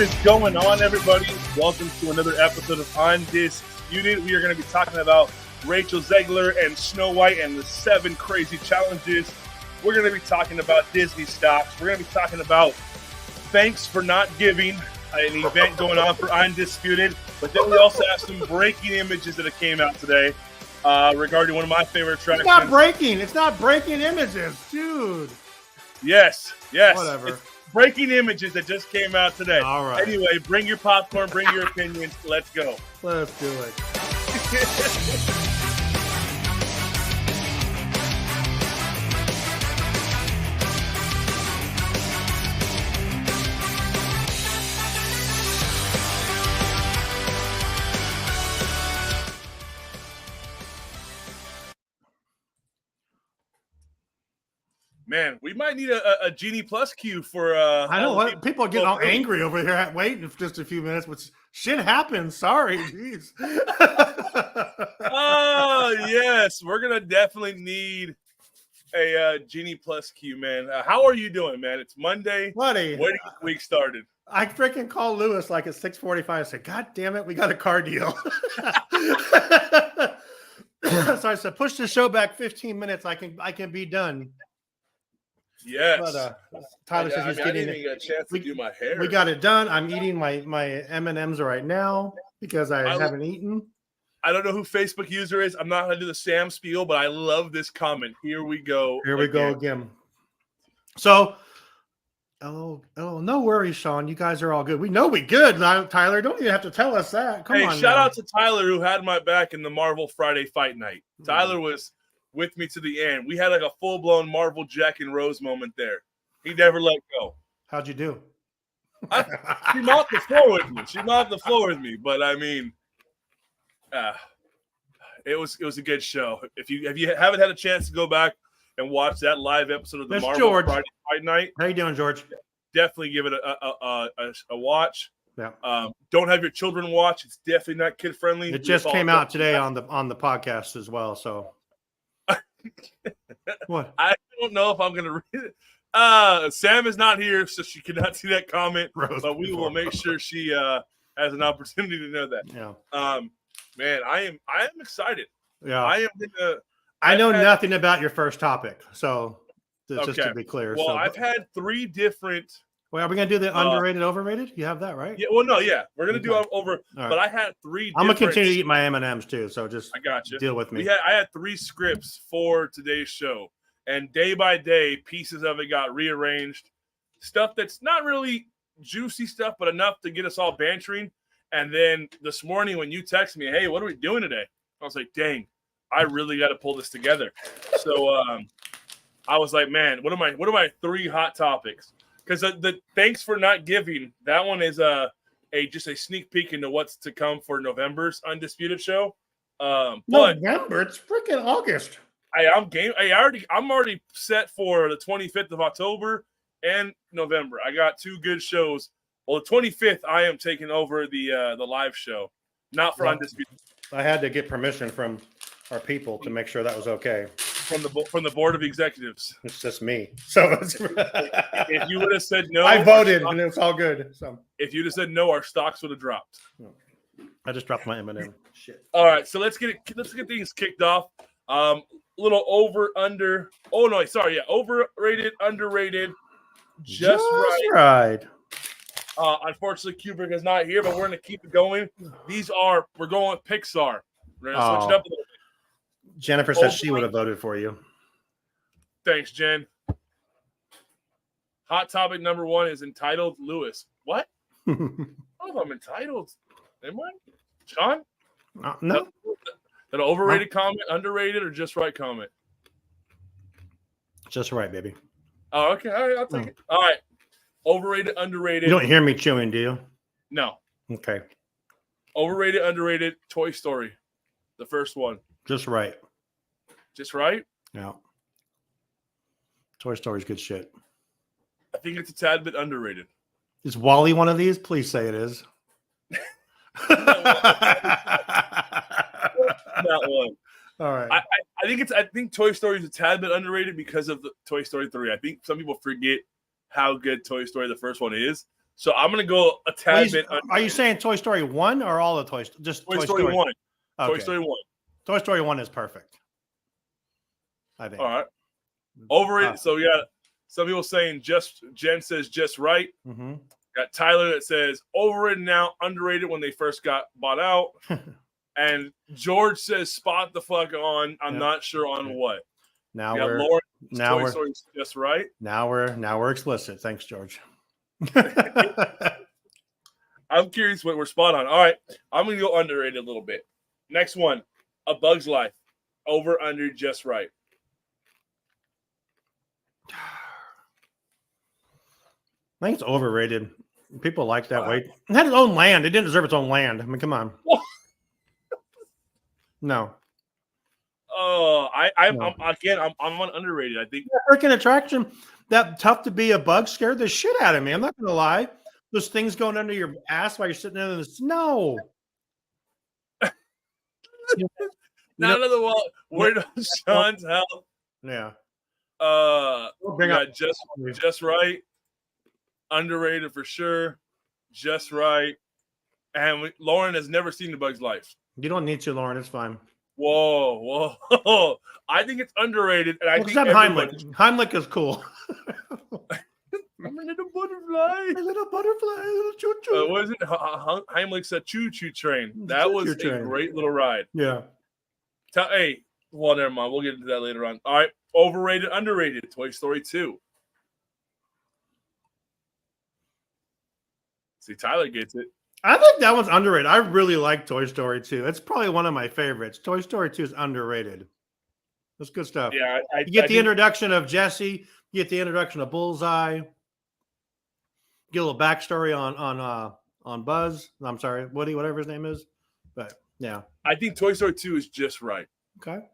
is going on, everybody? Welcome to another episode of UnDIZsputed. We are going to be talking about Rachel Zegler and Snow White and the 7 crazy challenges. We're going to be talking about Disney stocks. We're going to be talking about thanks for not giving, an event going on for UnDIZsputed. But then we also have some breaking images that have came out today regarding one of my favorite attractions. It's not breaking. It's not breaking images, dude. Yes. Whatever. It's breaking images that just came out today. All right. Anyway, bring your popcorn, bring your opinions. Let's go. Let's do it. Man, we might need a Genie Plus queue for. I know what people are getting all angry over here. Waiting for just a few minutes, which shit happens. Sorry, jeez. Oh yes, we're gonna definitely need a Genie Plus queue, man. How are you doing, man? It's Monday. Buddy, when the week started? I freaking called Lewis like at 6:45. I said, "God damn it, we got a car deal." So I said, "Push the show back 15 minutes. I can be done." Yes. But Tyler says he's getting I didn't even get a chance to do my hair. We got it done. I'm eating my M&Ms right now because I haven't eaten. I don't know who Facebook user is. I'm not going to do the Sam spiel, but I love this comment. Here we go. Here we go again. So, no worries, Sean. You guys are all good. We know we good, Tyler. Don't even have to tell us that. Come on. Shout out to Tyler who had my back in the Marvel Friday Fight Night. Tyler was with me to the end. We had like a full-blown Marvel Jack and Rose moment there. He never let go. How'd you do? She mopped the floor with me. But I mean, it was a good show. If you haven't had a chance to go back and watch that live episode of the Marvel Friday Fight Night, how you doing, George? Definitely give it a watch. Yeah. Don't have your children watch. It's definitely not kid friendly. It just came out today on the podcast as well. So. What? I don't know if I'm going to read it. Sam is not here, so she cannot see that comment. But we will make sure she has an opportunity to know that. Yeah. Man, I am excited. Yeah. I know nothing about your first topic, so just to be clear. Well, I've had 3 different. Wait, are we gonna do the underrated, overrated? You have that right? Yeah. Well, no, yeah, we're gonna do over. Right. But I had 3. I'm gonna continue to eat my M&Ms too, so just I got you. Deal with me. I had 3 scripts for today's show, and day by day, pieces of it got rearranged. Stuff that's not really juicy stuff, but enough to get us all bantering. And then this morning, when you texted me, "Hey, what are we doing today?" I was like, "Dang, I really got to pull this together." So I was like, "Man, what are my 3 hot topics?" Because the thanks for not giving, that one is just a sneak peek into what's to come for November's Undisputed show. November? It's freaking August. I'm already set for the 25th of October and November. I got 2 good shows. Well, the 25th, I am taking over the live show, not for Undisputed. I had to get permission from our people to make sure that was okay. From the board of executives. It's just me. So if you would have said no, I voted and it's all good. So if you'd have said no, our stocks would have dropped. I just dropped my M&M. Shit. All right, so let's get things kicked off. Little over under. Oh no, sorry, yeah, overrated, underrated, just right. Unfortunately, Kubrick is not here, but we're gonna keep it going. We're going with Pixar. We're gonna switch it up a little bit. Jennifer says she would have voted for you. Thanks, Jen. Hot topic number 1 is entitled Lewis. What? I don't know if I'm entitled. Am I? Sean? No. An overrated comment, underrated, or just right comment? Just right, baby. Oh, okay. All right, I'll take it. All right. Overrated, underrated. You don't hear me chewing, do you? No. Okay. Overrated, underrated, Toy Story. The first one. Just right. Just right? Yeah. Toy Story's good shit. I think it's a tad bit underrated. Is Wall-E one of these? Please say it is. That one. All right. I think Toy Story is a tad bit underrated because of the Toy Story 3. I think some people forget how good Toy Story the first one is. So I'm gonna go a tad bit. Are you saying Toy Story 1 or all the Toy Story? Just Toy Story 1. Okay. Toy Story 1. Toy Story 1 is perfect. I think. All right. Over it. So we got some people saying Jen says just right. Mm-hmm. Got Tyler that says overrated now, underrated when they first got bought out. And George says spot the fuck on. I'm not sure on what. Now Lauren, Toy Story's just right. Now we're explicit. Thanks, George. I'm curious what we're spot on. All right. I'm gonna go underrated a little bit. Next one, A Bug's Life. Over, under, just right. I think it's overrated. People like that way. It had its own land. It didn't deserve its own land. I mean, come on. No. Oh, I'm on underrated. I think freaking attraction. That tough to be a bug scared the shit out of me. I'm not gonna lie. Those things going under your ass while you're sitting there in the snow. Not another one. Where does Sean's help? Yeah. Just right. Underrated for sure. Just right. And Lauren has never seen The Bug's Life. You don't need to, Lauren. It's fine. Whoa. I think it's underrated. And I think Heimlich. Heimlich is cool. I'm a little butterfly. A little butterfly. A little choo-choo. What is it? Heimlich's a choo-choo train. That was a great little ride. Yeah. Well, never mind. We'll get into that later on. All right. Overrated, underrated. Toy Story 2. See, Tyler gets it. I think that one's underrated. I really like Toy Story 2. It's probably one of my favorites. Toy Story 2 is underrated. That's good stuff. Yeah. You get the introduction of Jesse. You get the introduction of Bullseye. Get a little backstory on Buzz. I'm sorry, Woody, whatever his name is. But yeah. I think Toy Story 2 is just right. Okay.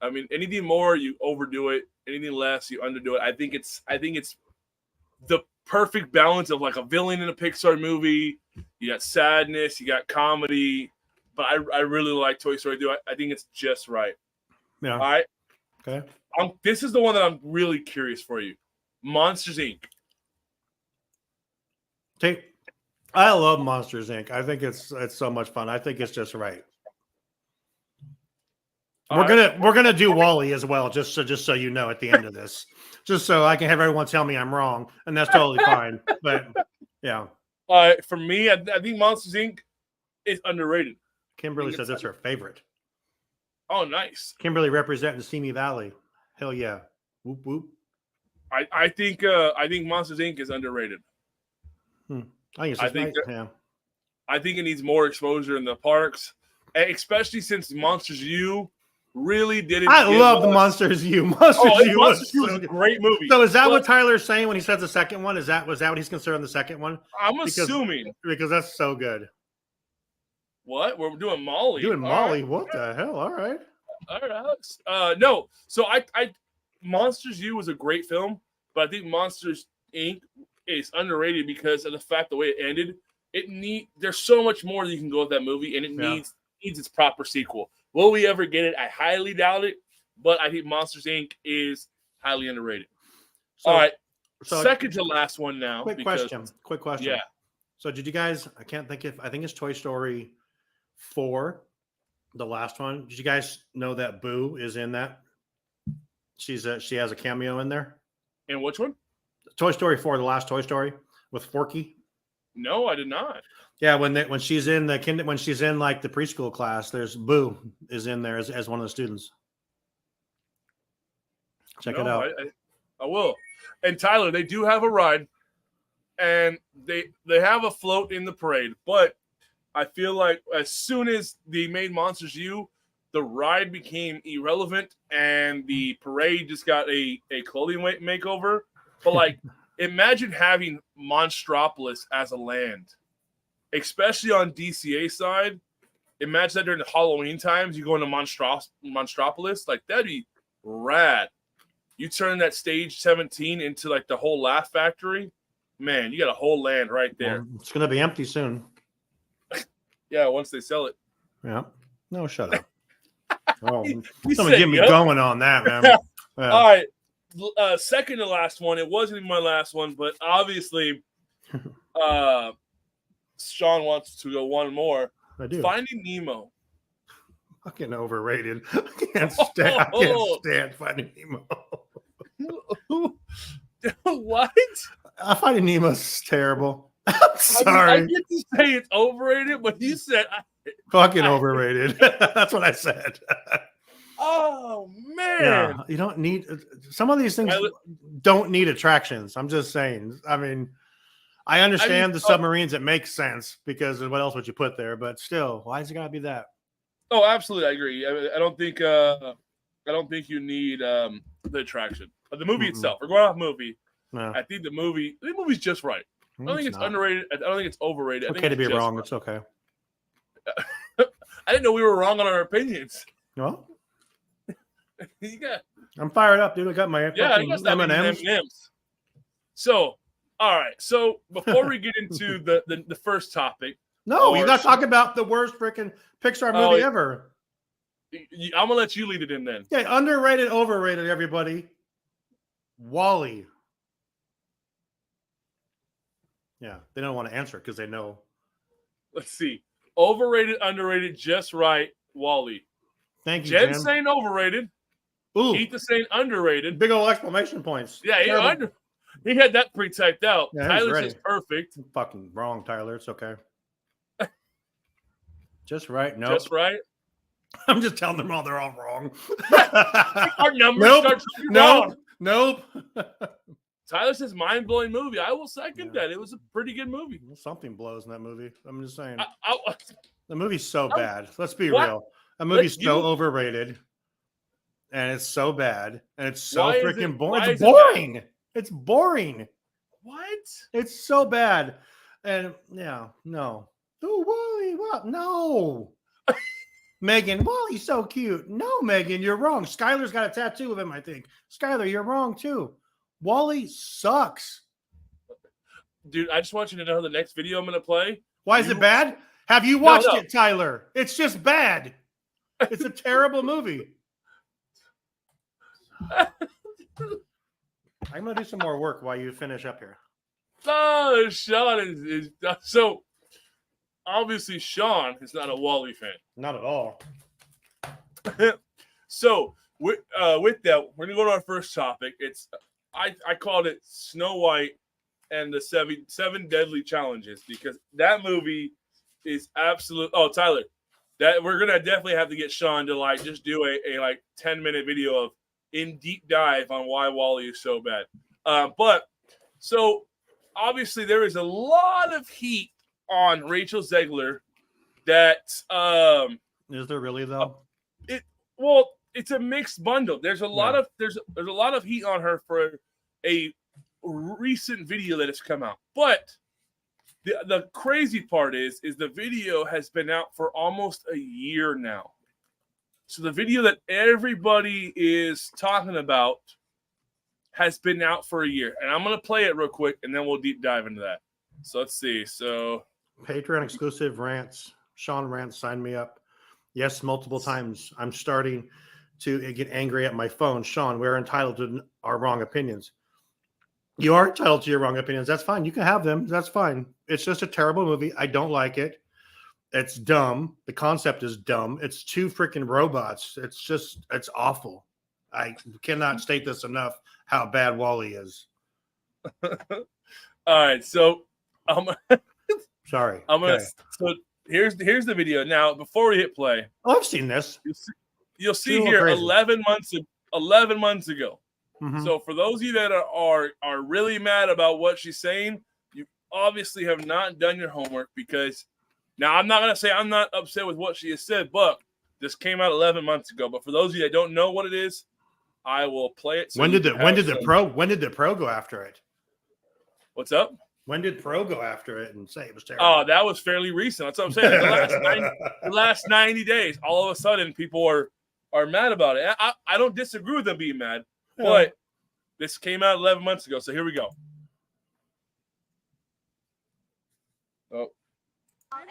I mean, anything more, you overdo it. Anything less, you underdo it. I think it's the perfect balance of like a villain in a Pixar movie. You got sadness, you got comedy, but I really like Toy Story 2. I think it's just right. Yeah. All right. Okay. This is the one that I'm really curious for you. Monsters Inc. I love Monsters Inc. I think it's so much fun. I think it's just right. We're gonna do Wall-E as well, just so you know at the end of this, just so I can have everyone tell me I'm wrong, and that's totally fine. But yeah, for me, I think Monsters Inc. is underrated. Kimberly says it's her favorite. Oh, nice. Kimberly representing Simi Valley. Hell yeah. Whoop whoop. I think Monsters Inc. is underrated. I think it needs more exposure in the parks, especially since Monsters U really didn't. I love the Monsters U. Monsters U was a great movie. So is that what Tyler's saying when he says the second one? Was that what he's considering the second one? I'm assuming because that's so good. What? We're doing Molly. Molly. Right. What the hell? All right. All right, Alex. No. So I Monsters U was a great film, but I think Monsters Inc. is underrated because of the fact the way it ended. There's so much more that you can go with that movie, and it needs its proper sequel. Will we ever get it? I highly doubt it, but I think Monsters Inc. is highly underrated. All right. Second to last one now. Quick question. Yeah. So did you guys, I think it's Toy Story 4, the last one. Did you guys know that Boo is in that? She has a cameo in there. And which one? Toy Story 4, the last Toy Story with Forky. No, I did not. Yeah, when she's in like the preschool class, there's Boo is in there as one of the students. Check it out. I will. And Tyler, they do have a ride, and they have a float in the parade. But I feel like as soon as they made Monsters U, the ride became irrelevant, and the parade just got a clothing makeover. But like, imagine having Monstropolis as a land, especially on DCA side. Imagine that during the Halloween times, you go into Monstropolis. Like, that'd be rad. You turn that stage 17 into like the whole Laugh Factory. Man, you got a whole land right there. Well, it's gonna be empty soon. Yeah, once they sell it. Yeah. No, shut up. Oh, somebody get me going on that, man. Yeah. All right. Second to last one. It wasn't even my last one, but obviously Sean wants to go one more. I do. Finding Nemo. Fucking overrated. I can't stand Finding Nemo. What? Finding Nemo's terrible. I'm sorry. I get to say it's overrated, but you said fucking overrated. That's what I said. Oh man. Yeah, you don't need some of these things. Don't need attractions. I'm just saying. I mean, I understand the submarines. It makes sense because what else would you put there? But still, why is it gotta be that? Oh, absolutely, I agree. I don't think you need the attraction, but the movie itself. We're going off movie. No. I think the movie's just right. I don't think it's underrated. I don't think it's overrated. It's okay to be wrong. Right. It's okay. I didn't know we were wrong on our opinions. Well, yeah. I'm fired up, dude. I got my M&Ms. So, all right. So before we get into the first topic, no, you're not talking about the worst freaking Pixar movie ever. I'm gonna let you lead it in then. Okay, underrated, overrated, everybody. WALL-E. Yeah, they don't want to answer because they know. Let's see. Overrated, underrated, just right. WALL-E. Thank you, Jen's saying overrated. Ooh. Keith saying underrated. Big old exclamation points. Yeah, he had that pre-typed out. Yeah, Tyler's just perfect. I'm fucking wrong, Tyler. It's okay. Just right. No. Just right. I'm just telling them all they're all wrong. Our numbers start wrong. Nope. Tyler says mind-blowing movie. I will second that. It was a pretty good movie. Something blows in that movie. I'm just saying. The movie's so bad. Let's be real. The movie's so overrated. And it's so bad. And it's so freaking boring. It's boring. It's boring. What? It's so bad. And yeah, no. Oh, WALL-E, what? No. Megan, WALL-E's so cute. No, Megan, you're wrong. Skylar's got a tattoo of him, I think. Skylar, you're wrong too. WALL-E sucks. Dude, I just want you to know the next video I'm going to play. Why is it bad? Have you watched it, Tyler? It's just bad. It's a terrible movie. I'm going to do some more work while you finish up here. Oh, Sean is so obviously Sean is not a WALL-E fan. Not at all. So with that, we're going to go to our first topic. It's I called it Snow White and the seven Deadly Challenges because that movie is absolute. Oh, Tyler, that we're gonna definitely have to get Sean to just do a 10-minute video of in deep dive on why WALL-E is so bad. But so obviously there is a lot of heat on Rachel Zegler that is there really though? It's a mixed bundle. There's a lot of heat on her for a recent video that has come out. But the crazy part is the video has been out for almost a year now. So the video that everybody is talking about has been out for a year. And I'm going to play it real quick, and then we'll deep dive into that. So let's see. So Patreon exclusive rants. Sean Rants signed me up. Yes, multiple times. I'm starting to get angry at my phone. Sean, we're entitled to our wrong opinions. You are entitled to your wrong opinions. That's fine. You can have them. That's fine. It's just a terrible movie. I don't like it. It's dumb. The concept is dumb. It's two freaking robots. It's awful. I cannot state this enough how bad WALL-E is. All right. So sorry. So here's the video. Now, before we hit play. Oh, I've seen this. You'll see here crazy. 11 months ago. Mm-hmm. So for those of you that are really mad about what she's saying, you obviously have not done your homework because now I'm not going to say I'm not upset with what she has said, but this came out 11 months ago. But for those of you that don't know what it is, I will play it. So when did the pro go after it? What's up? When did Pro go after it and say it was terrible? Oh, that was fairly recent. That's what I'm saying. The last 90 days, all of a sudden, people are mad about it. I don't disagree with them being mad, but this came out 11 months ago. So here we go. Oh.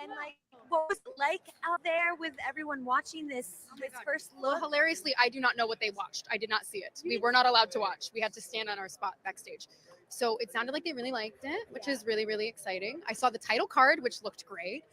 And like, what was it like out there with everyone watching this first Well, look? hilariously, I do not know what they watched. I did not see it. We were not allowed to watch. We had to stand on our spot backstage. So it sounded like they really liked it, which is really, really exciting. I saw the title card, which looked great.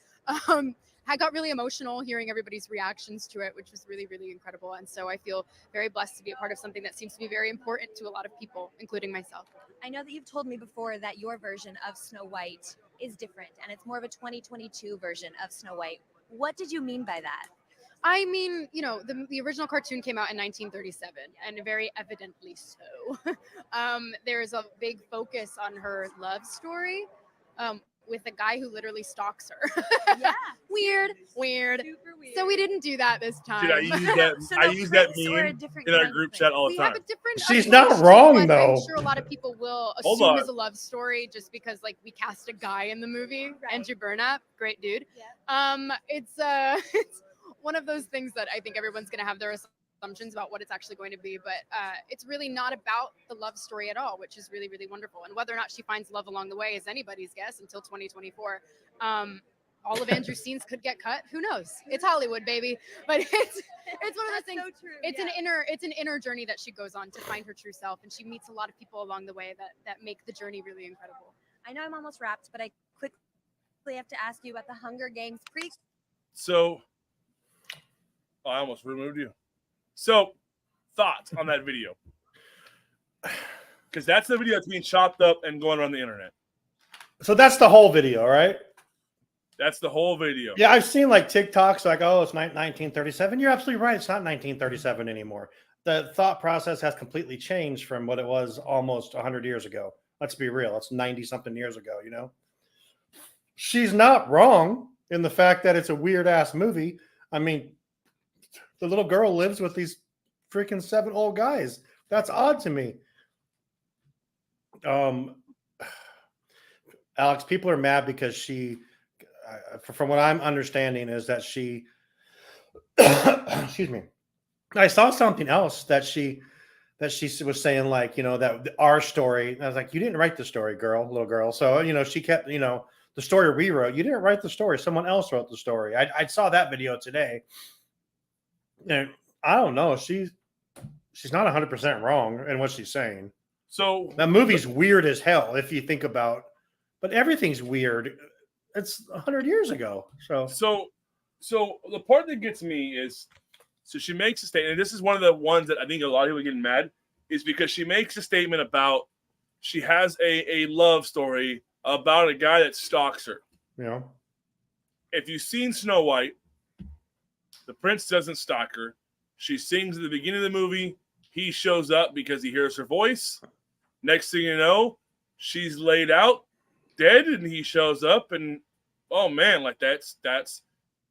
I got really emotional hearing everybody's reactions to it, which was really, really incredible. And so I feel very blessed to be a part of something that seems to be very important to a lot of people, including myself. I know that you've told me before that your version of Snow White is different and it's more of a 2022 version of Snow White. What did you mean by that? I mean, the original cartoon came out in 1937, and very evidently so. There's a big focus on her love story with a guy who literally stalks her. Yeah. Weird. Super weird. So we didn't do that this time. Dude, I use that. So I no use that prince or a meme different in our kind of group prince? chat all the We time. have a different. She's approach not to wrong, what though. I'm sure a lot of people will Hold assume on. is a love story just because, like, we cast a guy in the movie, Right. Andrew Burnap, great dude. Yeah. It's it's one of those things that I think everyone's gonna have their assumptions about what it's actually going to be, but it's really not about the love story at all, which is really, really wonderful. And whether or not she finds love along the way is anybody's guess until 2024. All of Andrew's scenes could get cut. Who knows? It's Hollywood, baby. But it's one of those things. So true. It's an inner journey that she goes on to find her true self, and she meets a lot of people along the way that make the journey really incredible. I know I'm almost wrapped, but I quickly have to ask you about the Hunger Games pre. So, I almost removed you. So, thoughts on that video? Because that's the video that's being chopped up and going around the internet. So that's the whole video, right? That's the whole video. Yeah, I've seen like TikToks like, oh, it's 1937. You're absolutely right. It's not 1937 anymore. The thought process has completely changed from what it was almost 100 years ago. Let's be real. It's 90-something years ago, She's not wrong in the fact that it's a weird-ass movie. I mean, the little girl lives with these freaking 7 old guys. That's odd to me. Alex, people are mad because she... from what I'm understanding is that she excuse me, I saw something else that she was saying, like, that our story, and I was like, you didn't write the story, little girl. So she kept, the story we wrote, you didn't write the story, someone else wrote the story. I saw that video today, and I don't know, she's not 100% wrong in what she's saying. So that movie's weird as hell if you think about, but everything's weird. It's 100 years ago. So the part that gets me is, so she makes a statement, and this is one of the ones that I think a lot of people are getting mad, is because she makes a statement about she has a love story about a guy that stalks her. Yeah. If you've seen Snow White, the prince doesn't stalk her. She sings at the beginning of the movie. He shows up because he hears her voice. Next thing you know, she's laid out, dead, and he shows up, and oh man, like that's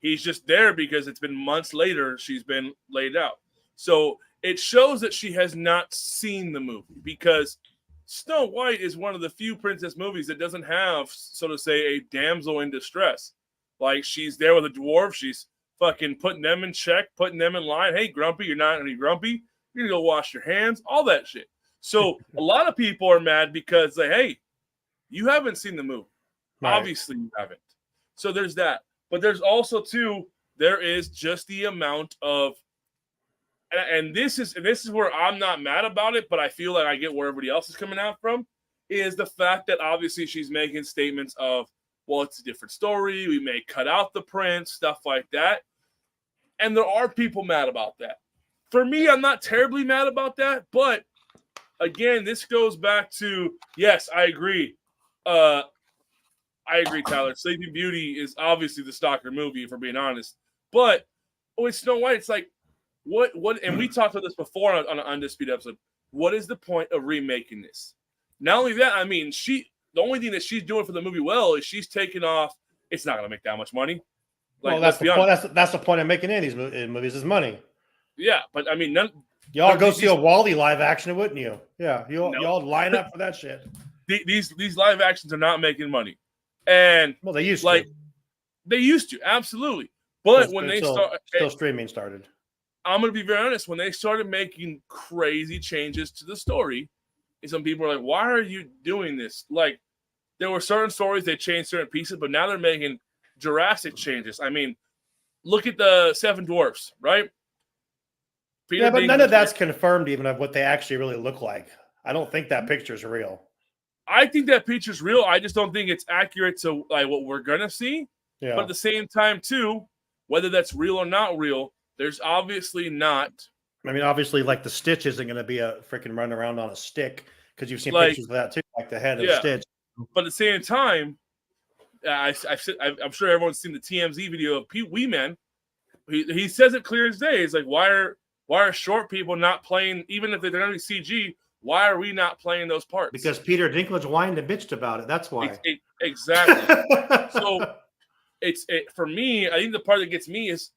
he's just there because it's been months later she's been laid out. So it shows that she has not seen the movie, because Snow White is one of the few princess movies that doesn't have, so to say, a damsel in distress. Like, she's there with a dwarf, she's fucking putting them in check, putting them in line. Hey, Grumpy, you're not gonna be grumpy. You're gonna go wash your hands, all that shit. So a lot of people are mad because, like, hey, you haven't seen the movie. Right. Obviously, you haven't. So there's that. But there's also, too, there is just the amount of, and this is where I'm not mad about it, but I feel like I get where everybody else is coming out from, is the fact that obviously she's making statements of, well, it's a different story. We may cut out the prince, stuff like that. And there are people mad about that. For me, I'm not terribly mad about that, but again, this goes back to, yes, I agree. I agree, Tyler. Sleeping Beauty is obviously the stalker movie, if we're being honest. But with Snow White, it's like, what? And we talked about this before on an Undisputed episode. What is the point of remaking this? Not only that, I mean, the only thing that she's doing for the movie well is she's taking off. It's not going to make that much money. Like, well, that's the point. That's the point of making any of these movies is money. Yeah, but I mean, y'all go see a Wall-E live action, wouldn't you? Yeah, y'all line up for that shit. These live actions are not making money. And well, they used to. They used to, absolutely. But when they still streaming started. I'm going to be very honest. When they started making crazy changes to the story, and some people are like, "Why are you doing this?" Like, there were certain stories they changed certain pieces, but now they're making drastic changes. I mean, look at the Seven Dwarfs, right? Yeah, but none of that's confirmed even of what they actually really look like. I don't think that picture's real. I think that picture's real. I just don't think it's accurate to like what we're gonna see. Yeah. But at the same time, too, whether that's real or not real, there's obviously not. I mean, obviously, like the Stitch isn't going to be a freaking run around on a stick because you've seen Like, pictures of that too, like the head of yeah. Stitch. But at the same time, I'm sure everyone's seen the TMZ video of Pete Weeman. He says it clear as day. It's like, why are short people not playing, even if they're going to be CG, why are we not playing those parts? Because Peter Dinklage whined and bitched about it. That's why. Exactly. So for me, I think the part that gets me is,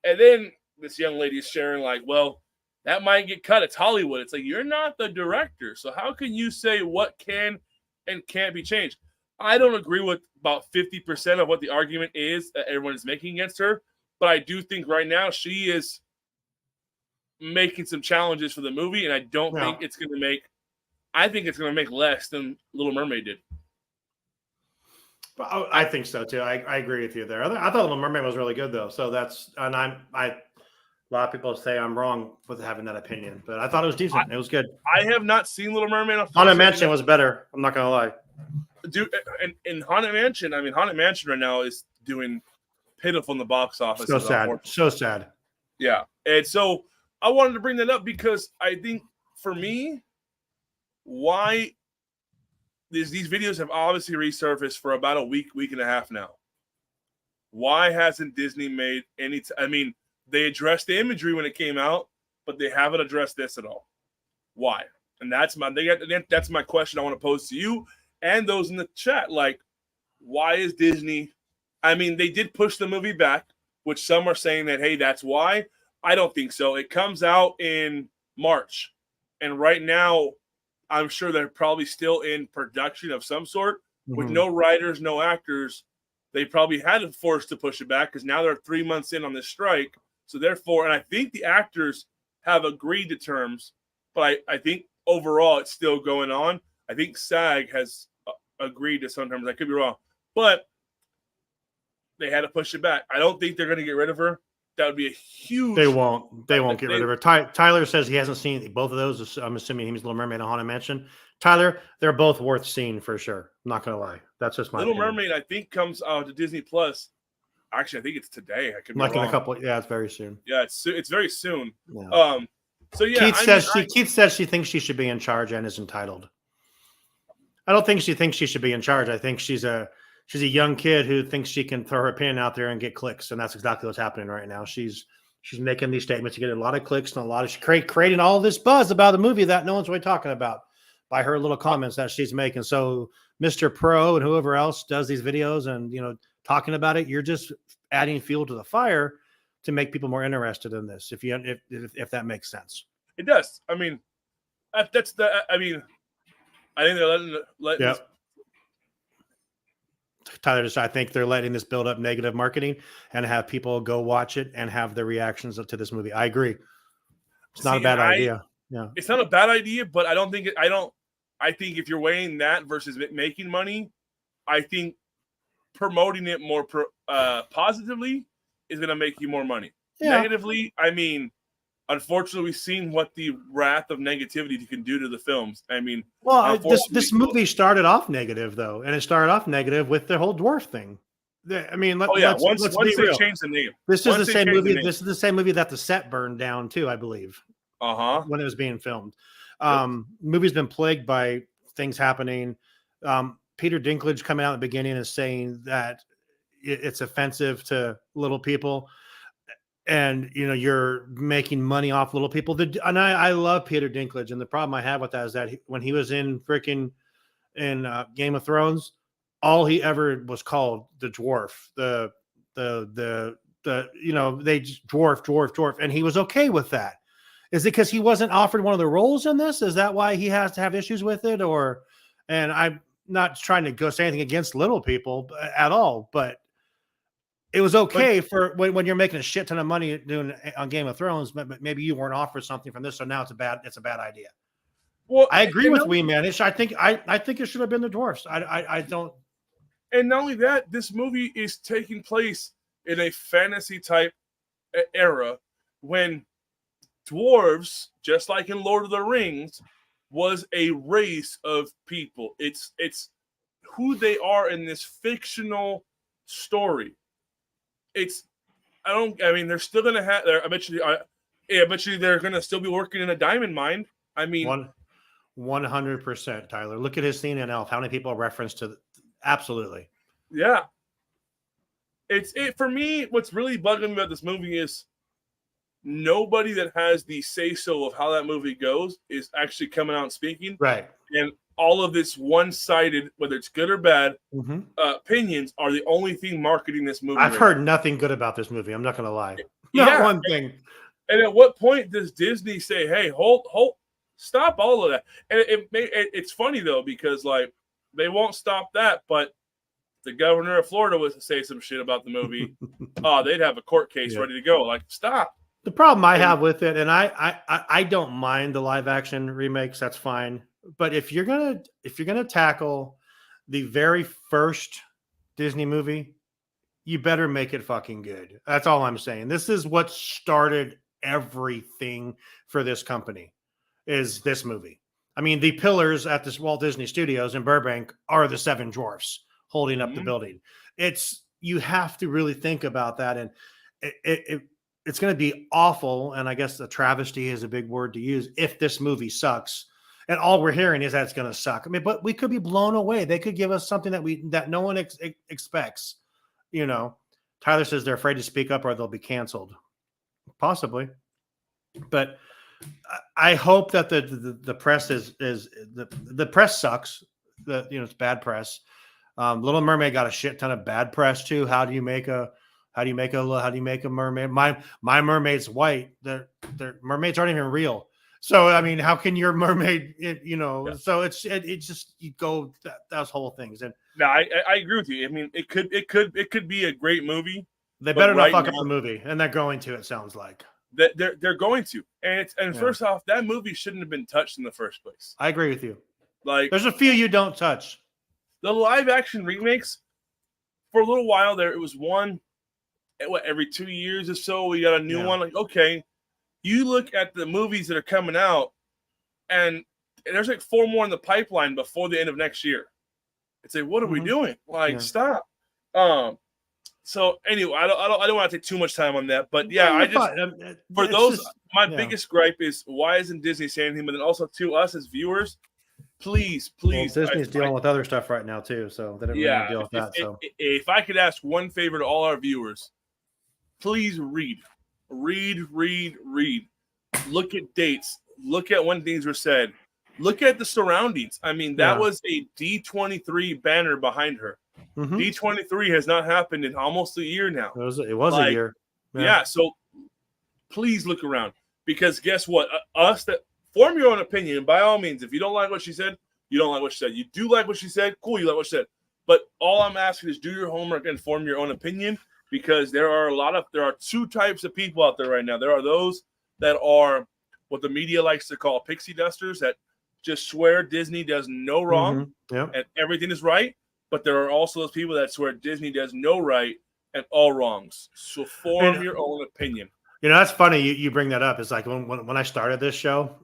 and then this young lady is sharing like, well, that might get cut. It's Hollywood. It's like, you're not the director. So how can you say what can and can't be changed? I don't agree with about 50% of what the argument is that everyone is making against her. But I do think right now she is making some challenges for the movie. And I don't think it's going to make, I think it's going to make less than Little Mermaid did. I think so too. I agree with you there. I thought Little Mermaid was really good though. So that's, and a lot of people say I'm wrong with having that opinion, but I thought it was decent. It was good. I have not seen Little Mermaid. Haunted Mansion was better. I'm not gonna lie. Dude, in Haunted Mansion, I mean, Haunted Mansion right now is doing pitiful in the box office. So sad. So sad. Yeah, and so I wanted to bring that up because I think for me, why these videos have obviously resurfaced for about a week and a half now. Why hasn't Disney made any? I mean, they addressed the imagery when it came out, but they haven't addressed this at all. Why? And that's my question I want to pose to you and those in the chat. Like, why is Disney? I mean, they did push the movie back, which some are saying that, hey, that's why. I don't think so. It comes out in March, and right now, I'm sure they're probably still in production of some sort with no writers, no actors. They probably had to force to push it back because now they're 3 months in on this strike. So therefore, and I think the actors have agreed to terms, but I think overall it's still going on. I think SAG has agreed to some terms. I could be wrong, but they had to push it back. I don't think they're going to get rid of her. That would be a huge. They won't get rid of her. Tyler says he hasn't seen both of those. I'm assuming he means Little Mermaid and Haunted Mansion. Tyler, they're both worth seeing for sure. I'm not going to lie. That's just my Little opinion. Mermaid, I think, comes out to Disney Plus. Actually, I think it's today. I could be like wrong. In a couple. Yeah, it's very soon. Yeah, it's very soon. Yeah. So yeah, Keith says she thinks she should be in charge and is entitled. I don't think she thinks she should be in charge. I think she's a young kid who thinks she can throw her opinion out there and get clicks, and that's exactly what's happening right now. She's making these statements to get a lot of clicks and a lot of creating all this buzz about the movie that no one's really talking about by her little comments that she's making. So Mr. Pro and whoever else does these videos and talking about it, you're just adding fuel to the fire to make people more interested in this. If that makes sense, it does. I mean, that's the. I mean, I think they're letting this. Tyler, I think they're letting this build up negative marketing and have people go watch it and have their reactions to this movie. I agree. It's not a bad idea. Yeah, it's not a bad idea, but I think if you're weighing that versus making money, I think promoting it more positively is going to make you more money. Yeah. Negatively, I mean, unfortunately, we've seen what the wrath of negativity can do to the films. I mean, well, this movie started off negative though, and it started off negative with the whole dwarf thing. I mean, once they changed the name, this is the same movie. This is the same movie that the set burned down too, I believe. When it was being filmed, movie's been plagued by things happening. Peter Dinklage coming out at the beginning and saying that it's offensive to little people. And you're making money off little people. And I love Peter Dinklage, and the problem I have with that is that when he was in Game of Thrones, all he ever was called the dwarf, they just dwarf, and he was okay with that. Is it because he wasn't offered one of the roles in this? Is that why he has to have issues with it? And I'm not trying to say anything against little people at all, but it was okay for when you're making a shit ton of money doing on Game of Thrones, but maybe you weren't offered something from this, so now it's a bad idea. Well, I agree with Wee Man. I think it should have been the dwarfs. I don't. And not only that, this movie is taking place in a fantasy type era when dwarves, just like in Lord of the Rings, was a race of people. It's who they are in this fictional story. I mean, they're still gonna have. I bet you they're gonna still be working in a diamond mine. I mean, 100%, Tyler. Look at his scene in Elf. How many people reference to? Absolutely. yeah. For me. What's really bugging me about this movie is nobody that has the say-so of how that movie goes is actually coming out and speaking. Right. And all of this one-sided, whether it's good or bad, Mm-hmm. Opinions are the only thing marketing this movie. I've heard nothing good about this movie. I'm not going to lie. Yeah. Not one thing. And at what point does Disney say, "Hey, hold, stop all of that"? And it's funny though, because like they won't stop that, but the governor of Florida was to say some shit about the movie. They'd have a court case ready to go. Like, stop. The problem I have with it, and I don't mind the live action remakes. That's fine. But if you're gonna tackle the very first Disney movie, you better make it fucking good. That's all I'm saying. This is what started everything for this company, is this movie. I mean, the pillars at this Walt Disney Studios in Burbank are the seven dwarfs holding up the building. You have to really think about that, and it's going to be awful. And I guess a travesty is a big word to use if this movie sucks. And all we're hearing is that it's going to suck. I mean, but we could be blown away. They could give us something that no one expects. You know, Tyler says they're afraid to speak up or they'll be canceled. Possibly. But I hope that the press is the press sucks. It's bad press. Little Mermaid got a shit ton of bad press too. How do you make a mermaid? My mermaid's white. Their mermaids aren't even real. So I mean, how can your mermaid? So it's just you go those whole things. And no, I agree with you. I mean, it could be a great movie. They better not fuck up the movie, and they're going to. It sounds like that they're going to. And first off, that movie shouldn't have been touched in the first place. I agree with you. Like, there's a few you don't touch. The live action remakes, for a little while there, it was one every 2 years or so. We got a new one. Like, okay, you look at the movies that are coming out, and there's like 4 more in the pipeline before the end of next year. It's like, what are we doing? Like, stop. So anyway, I don't want to take too much time on that, but my biggest gripe is why isn't Disney saying anything? But then also to us as viewers, please. Well, Disney's dealing with other stuff right now too, so they don't really deal with that. So if I could ask one favor to all our viewers, please read. Look at dates. Look at when things were said. Look at the surroundings. I mean, that was a D23 banner behind her. Mm-hmm. D23 has not happened in almost a year now. It was a year. Yeah. So please look around, because guess what? Form your own opinion. By all means, if you don't like what she said, you don't like what she said. You do like what she said, cool, you like what she said. But all I'm asking is do your homework and form your own opinion, because there are 2 types of people out there right now. There are those that are what the media likes to call pixie dusters, that just swear Disney does no wrong and everything is right. But there are also those people that swear Disney does no right and all wrongs. So form your own opinion. That's funny you bring that up. It's like when I started this show,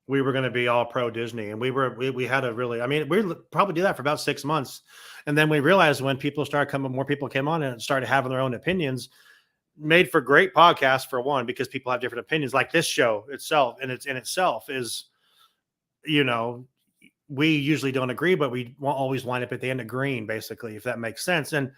we were going to be all pro Disney, and we had a really, I mean, we probably do that for about 6 months. And then we realized when people started coming, more people came on and started having their own opinions, made for great podcasts for one, because people have different opinions. Like this show itself, and it's in itself is, we usually don't agree, but we won't always wind up at the end agreeing, basically, if that makes sense. And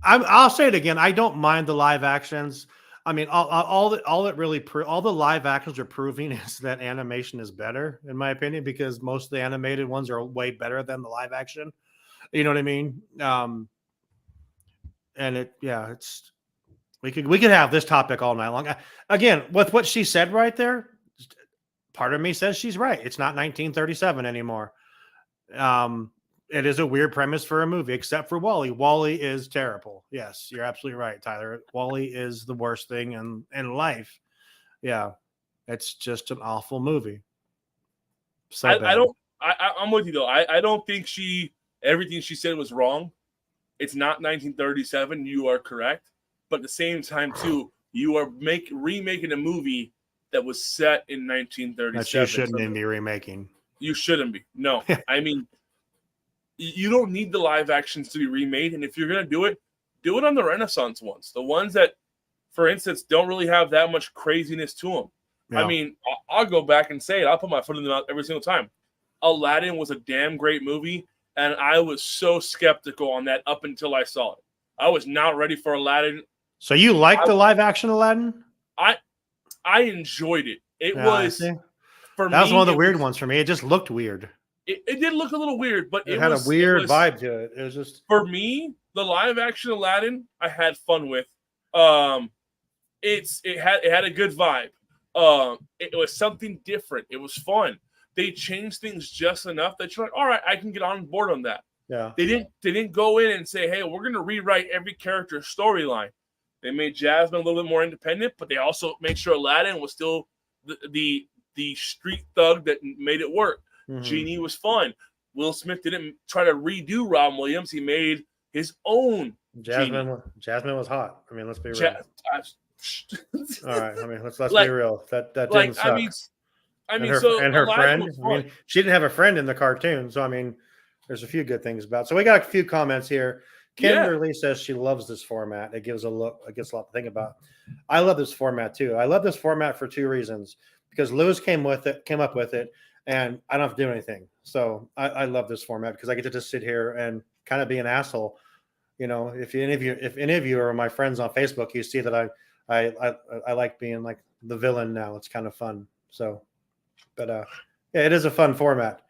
I'll say it again. I don't mind the live actions. I mean, all the live actions are proving is that animation is better, in my opinion, because most of the animated ones are way better than the live action. You know what I mean? And we could have this topic all night long. Again, with what she said right there, part of me says she's right. It's not 1937 anymore. It is a weird premise for a movie, except for WALL-E. WALL-E is terrible. Yes, you're absolutely right, Tyler. WALL-E is the worst thing in life. Yeah, it's just an awful movie. So I'm with you though. I don't think she everything she said was wrong. It's not 1937. You are correct. But at the same time, too, you are remaking a movie that was set in 1937. That you shouldn't even be remaking. You shouldn't be. No. I mean, you don't need the live actions to be remade. And if you're going to do it on the Renaissance ones. The ones that, for instance, don't really have that much craziness to them. Yeah. I mean, I'll go back and say it. I'll put my foot in the mouth every single time. Aladdin was a damn great movie, and I was so skeptical on that up until I saw it. I was not ready for Aladdin. So you like the live action Aladdin? I enjoyed it. It Yeah, was for that was me, one of the weird ones for me. It just looked weird. It did look a little weird, but it had a weird vibe to it. It was just for me, the live action Aladdin I had fun with. It had a good vibe. It was something different. It was fun. They changed things just enough that you're like, all right, I can get on board on that. Yeah. They didn't go in and say, hey, we're gonna rewrite every character's storyline. They made Jasmine a little bit more independent, but they also made sure Aladdin was still the street thug that made it work. Mm-hmm. Genie was fun. Will Smith didn't try to redo Robin Williams. He made his own. Jasmine was hot. I mean, let's be real. All right. I mean, let's be real. That didn't suck. I mean, and her friend. I mean, she didn't have a friend in the cartoon, so I mean, there's a few good things about it. So we got a few comments here. Kimberly says she loves this format. It gives a lot to think about. I love this format too. I love this format for two reasons. Because Lewis came up with it, and I don't have to do anything. So I love this format because I get to just sit here and kind of be an asshole. You know, if any of you are my friends on Facebook, you see that I like being like the villain now. It's kind of fun. So, but yeah, it is a fun format.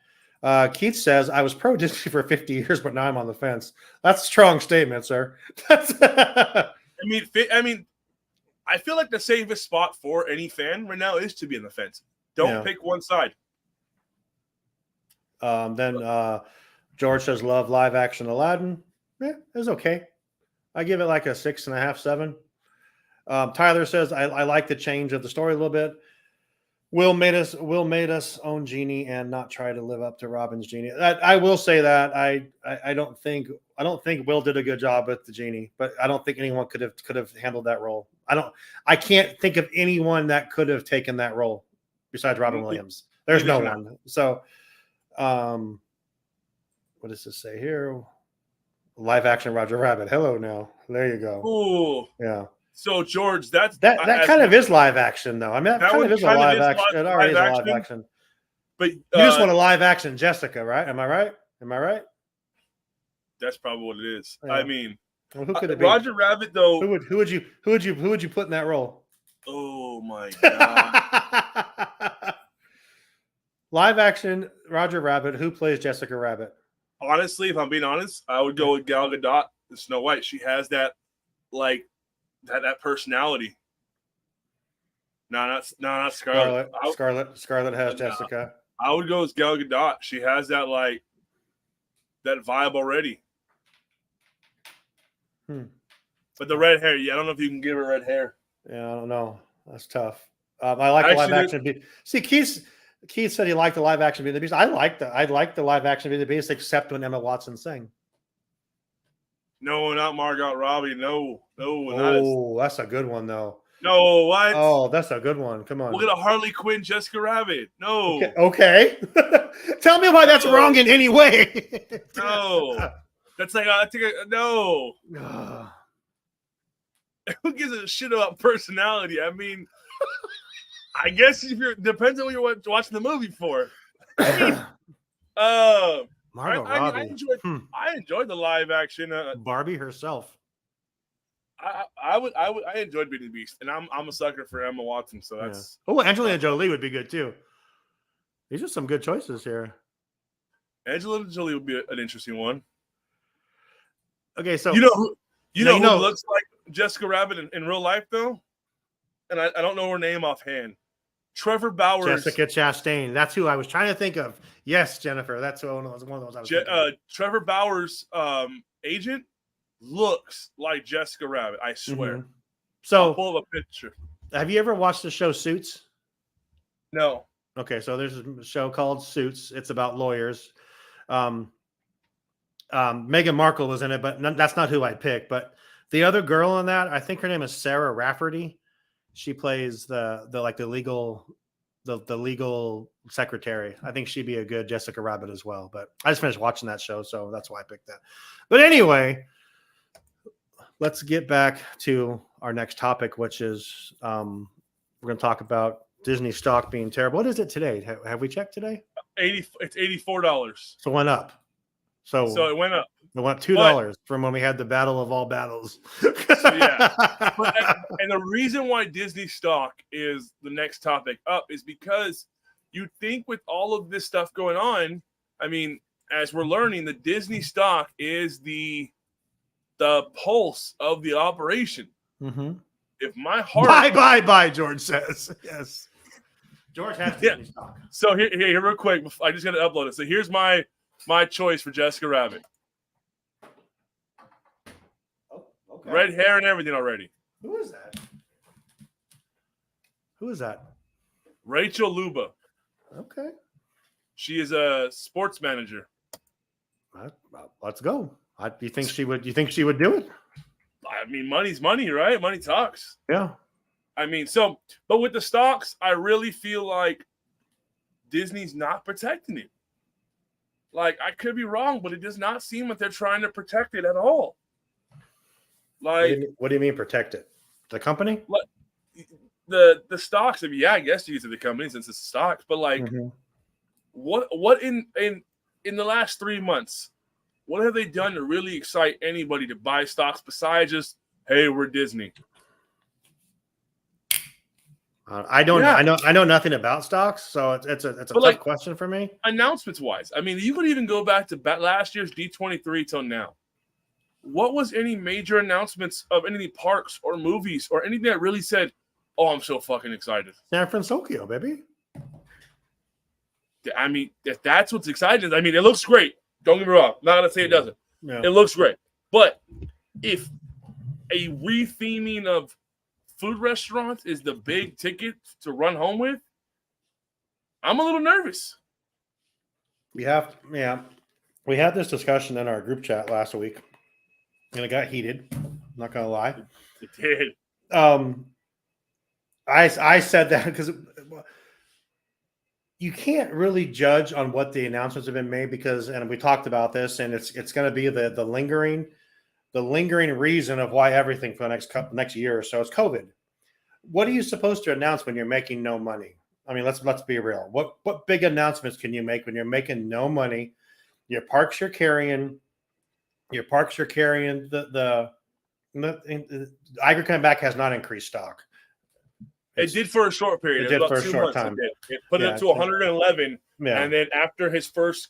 Keith says, I was pro Disney for 50 years, but now I'm on the fence. That's a strong statement, sir. I mean, I feel like the safest spot for any fan right now is to be on the fence. Don't pick one side. Then George says, love live action Aladdin. Yeah, it was okay. I give it like a 6.5, 7. Tyler says, I like the change of the story a little bit. Will made us own Genie and not try to live up to Robin's Genie. I will say that I don't think Will did a good job with the Genie, but I don't think anyone could have handled that role. I can't think of anyone that could have taken that role besides Robin Williams. There's no one. So, what does this say here? Live action Roger Rabbit. Hello now. There you go. Ooh. Yeah. So George, that kind of is live action though. I mean, that kind of is a live action. It already is a live action. But you just want a live action Jessica, right? Am I right? That's probably what it is. Yeah. I mean, well, who could it be? Roger Rabbit though. Who would you put in that role? Oh my god. Live action Roger Rabbit. Who plays Jessica Rabbit? Honestly, if I'm being honest, I would go with Gal Gadot, the Snow White. She has that that personality. No, not Scarlet. Scarlet has Jessica. I would go with Gal Gadot. She has that that vibe already. But the red hair, I don't know if you can give her red hair. Yeah, I don't know. That's tough. I like the live action. See, Keith said he liked the live action Beauty and the Beast. I like the live action Beauty and the Beast, except when Emma Watson sang. No, not Margot Robbie. No. That's a good one though. No, what? Oh, that's a good one. Come on. Look at a Harley Quinn, Jessica Rabbit. No. Okay. Tell me why that's wrong in any way. No. That's no. Who gives a shit about personality? I mean, I guess depends on what you're watching the movie for. Margot Robbie. I enjoyed the live action. Barbie herself. I enjoyed Beauty and the Beast, and I'm a sucker for Emma Watson, so that's. Yeah. Oh, Angelina Jolie would be good too. These are some good choices here. Angelina Jolie would be an interesting one. Okay, so you know who looks like Jessica Rabbit in real life though, and I don't know her name offhand. Trevor Bowers. Jessica Chastain. That's who I was trying to think of. Yes, Jennifer. That's one of those I was thinking of. Trevor Bowers' agent looks like Jessica Rabbit. I swear. Mm-hmm. So I'll pull up a picture. Have you ever watched the show Suits? No. Okay, so there's a show called Suits. It's about lawyers. Meghan Markle was in it, but that's not who I picked. But the other girl in that, I think her name is Sarah Rafferty. She plays the legal secretary. I think she'd be a good Jessica Rabbit as well. But I just finished watching that show, so that's why I picked that. But anyway, let's get back to our next topic, which is we're going to talk about Disney stock being terrible. What is it today? Have we checked today? It's $84. So it went up. So it went up. It went up $2 from when we had the battle of all battles. Yeah. And the reason why Disney stock is the next topic up is because you think with all of this stuff going on, I mean, as we're learning, the Disney stock is the pulse of the operation. Mm-hmm. If my heart bye, George says. Yes. George has Disney stock. So here real quick, I just got to upload it. So here's my choice for Jessica Rabbit. Okay. Red hair and everything already. Who is that? Rachel Luba. Okay. She is a sports manager. Let's go. Do you think she would do it? I mean, money's money, right? Money talks. Yeah. I mean, but with the stocks, I really feel like Disney's not protecting it. Like, I could be wrong, but it does not seem like they're trying to protect it at all. Like, what do you mean protect it? The company? The stocks. I mean, yeah, I guess you use the company since it's stocks, but like, what in the last 3 months, what have they done to really excite anybody to buy stocks besides just, hey, we're Disney? I know nothing about stocks, so it's a tough question for me. Announcements wise, I mean, you could even go back to last year's D23 till now. What was any major announcements of any parks or movies or anything that really said, "Oh, I'm so fucking excited"? San Francisco, baby. I mean, if that's what's exciting, I mean, it looks great. Don't get me wrong. I'm not gonna say it doesn't. Yeah. It looks great, but if a retheming of food restaurants is the big ticket to run home with, I'm a little nervous. We had this discussion in our group chat last week, and it got heated. I'm not gonna lie. It did. I said that because you can't really judge on what the announcements have been made and we talked about this, and it's going to be the lingering reason of why everything for the next year or so is COVID. What are you supposed to announce when you're making no money? I mean, let's be real. What big announcements can you make when you're making no money? Your parks you're carrying the Iger coming back has not increased stock. It did for a short period. It did for a short time. It put it up to 111, and then after his first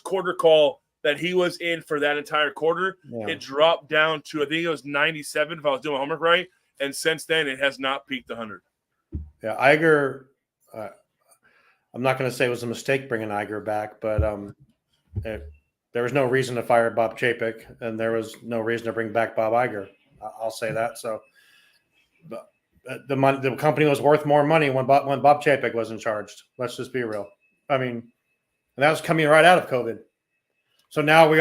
quarter call that he was in for that entire quarter, it dropped down to, I think it was 97 if I was doing my homework right, and since then it has not peaked 100. Yeah, Iger. I'm not going to say it was a mistake bringing Iger back, but there was no reason to fire Bob Chapek, and there was no reason to bring back Bob Iger. I'll say that. So, but the company was worth more money when Bob Chapek was in charge. Let's just be real. I mean, and that was coming right out of COVID. So now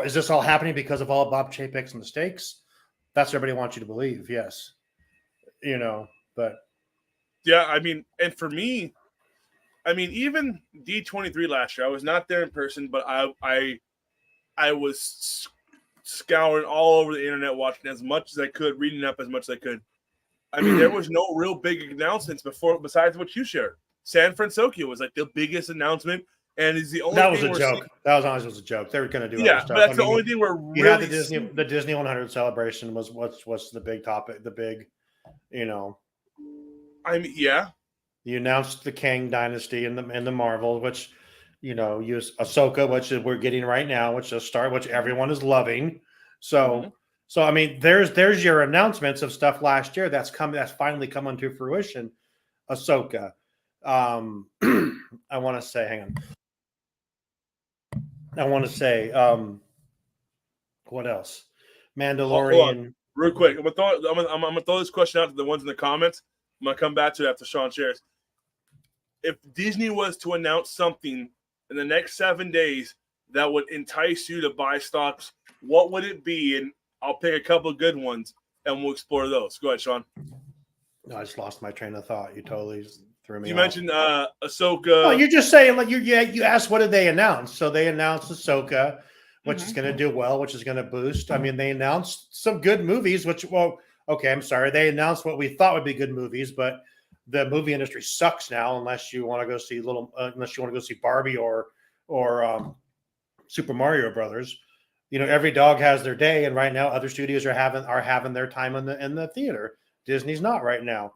is this all happening because of all Bob Chapek's mistakes? That's what everybody wants you to believe. Yes, but yeah, I mean, and for me, I mean, even D23 last year, I was not there in person, but I was scouring all over the internet, watching as much as I could, reading up as much as I could. I mean, there was no real big announcements besides what you shared. San Francisco was like the biggest announcement, and is the only that was a joke. That was always a joke. They were going to do other stuff. But that's the only thing we're really. You had the Disney 100 celebration was what's the big topic, the big, I mean, yeah. You announced the Kang Dynasty and the Marvel, which use Ahsoka, which we're getting right now, which everyone is loving. So. So I mean, there's your announcements of stuff last year that's finally come into fruition. Ahsoka. I want to say, hang on. I want to say, what else? Mandalorian. Real quick, I'm gonna throw this question out to the ones in the comments. I'm gonna come back to it after Sean shares. If Disney was to announce something in the next 7 days that would entice you to buy stocks, what would it be? And I'll pick a couple of good ones and we'll explore those. Go ahead, Sean. No, I just lost my train of thought. You totally threw me You off. mentioned Ahsoka. Well, you're just saying, like, you asked what did they announce? So they announced Ahsoka, which is going to do well, which is going to boost. I mean, they announced some good movies, which, well, okay, I'm sorry. They announced what we thought would be good movies, but the movie industry sucks now unless you want to go see Barbie or Super Mario Brothers. You know, every dog has their day, and right now other studios are having their time in the theater. Disney's not right now.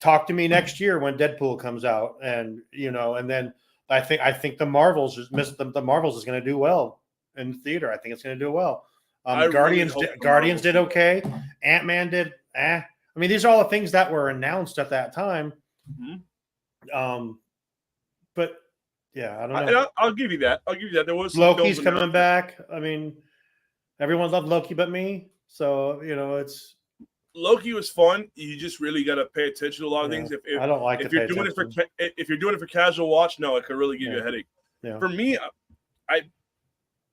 Talk to me next year when Deadpool comes out, and and then I think the Marvels is going to do well in theater. I think it's going to do well. Guardians did okay. Ant-Man did. I mean, these are all the things that were announced at that time. Mm-hmm. But yeah, I don't know. I'll give you that. There was some Loki's coming back. I mean, everyone loved Loki but me. So it's. Loki was fun. You just really got to pay attention to a lot of things. If I don't like if you're doing it for casual watch, no, it could really give you a headache. Yeah. For me,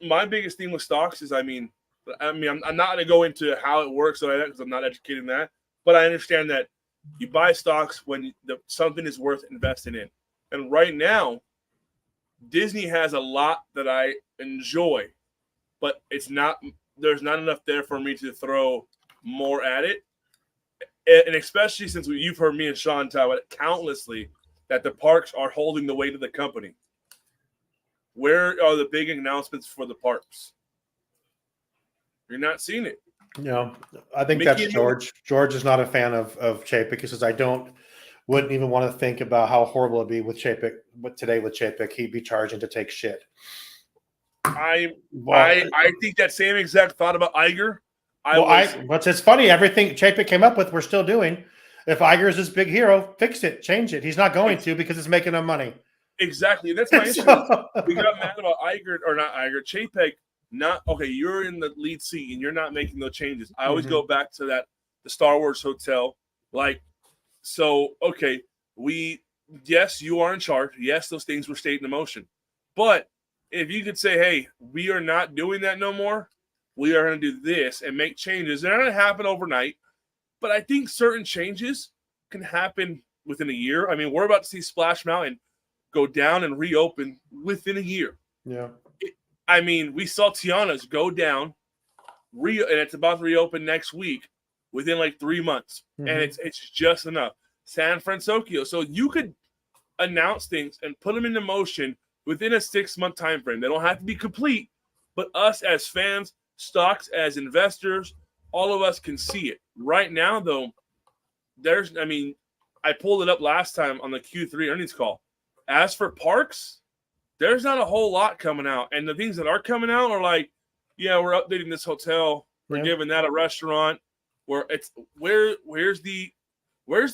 my biggest thing with stocks is, I'm not going to go into how it works because I'm not educated in that, but I understand that you buy stocks when something is worth investing in. And right now, Disney has a lot that I enjoy, but there's not enough there for me to throw more at it. And especially since you've heard me and Sean talk about it countlessly, that the parks are holding the weight of the company. Where are the big announcements for the parks? You're not seeing it. I think that's George. George is not a fan of Chapek because wouldn't even want to think about how horrible it'd be with Chapek. But today with Chapek, he'd be charging to take shit. I think that same exact thought about Iger. But it's funny. Everything Chapek came up with, we're still doing. If Iger's this big hero, fix it, change it. He's not going to because it's making him money. Exactly. And that's my issue. We got mad about Chapek. Not okay. You're in the lead seat and you're not making those changes. I always go back to the Star Wars hotel. Okay, yes, you are in charge. Yes, those things were stayed in motion. But if you could say, hey, we are not doing that no more. We are going to do this and make changes. They're not going to happen overnight, but I think certain changes can happen within a year. I mean, we're about to see Splash Mountain go down and reopen within a year. Yeah. We saw Tiana's go down, and it's about to reopen next week within 3 months, and it's just enough. San Francisco. So you could announce things and put them into motion within a 6-month time frame. They don't have to be complete, but us as fans, stocks as investors, all of us can see it. Right now, though, I pulled it up last time on the Q3 earnings call. As for parks, there's not a whole lot coming out. And the things that are coming out are we're updating this hotel. We're giving that a restaurant. Where's the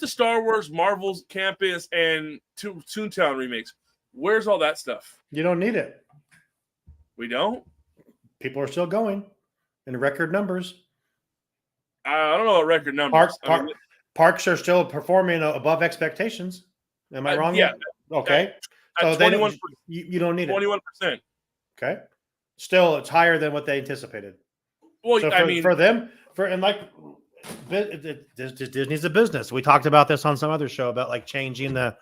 Star Wars Marvel's campus and Toontown remakes? Where's all that stuff? You don't need it. We don't? People are still going in record numbers. I don't know about record numbers. Parks are still performing above expectations. Am I wrong? Yeah. Okay. So 21%. You don't need 21%. it. Okay. Still, it's higher than what they anticipated. Well, so Disney's a business. We talked about this on some other show about changing the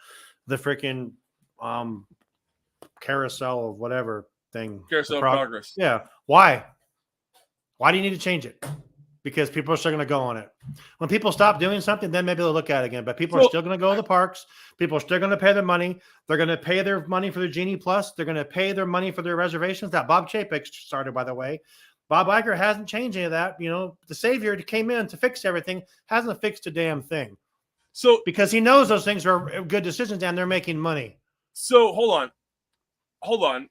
freaking carousel of whatever thing. Carousel of progress. Yeah. Why? Why do you need to change it? Because people are still going to go on it. When people stop doing something, then maybe they'll look at it again. But people are still going to go to the parks. People are still going to pay their money. They're going to pay their money for their Genie Plus. They're going to pay their money for their reservations. That Bob Chapek started, by the way. Bob Iger hasn't changed any of that. The savior came in to fix everything, hasn't fixed a damn thing. So because he knows those things are good decisions and they're making money. So hold on.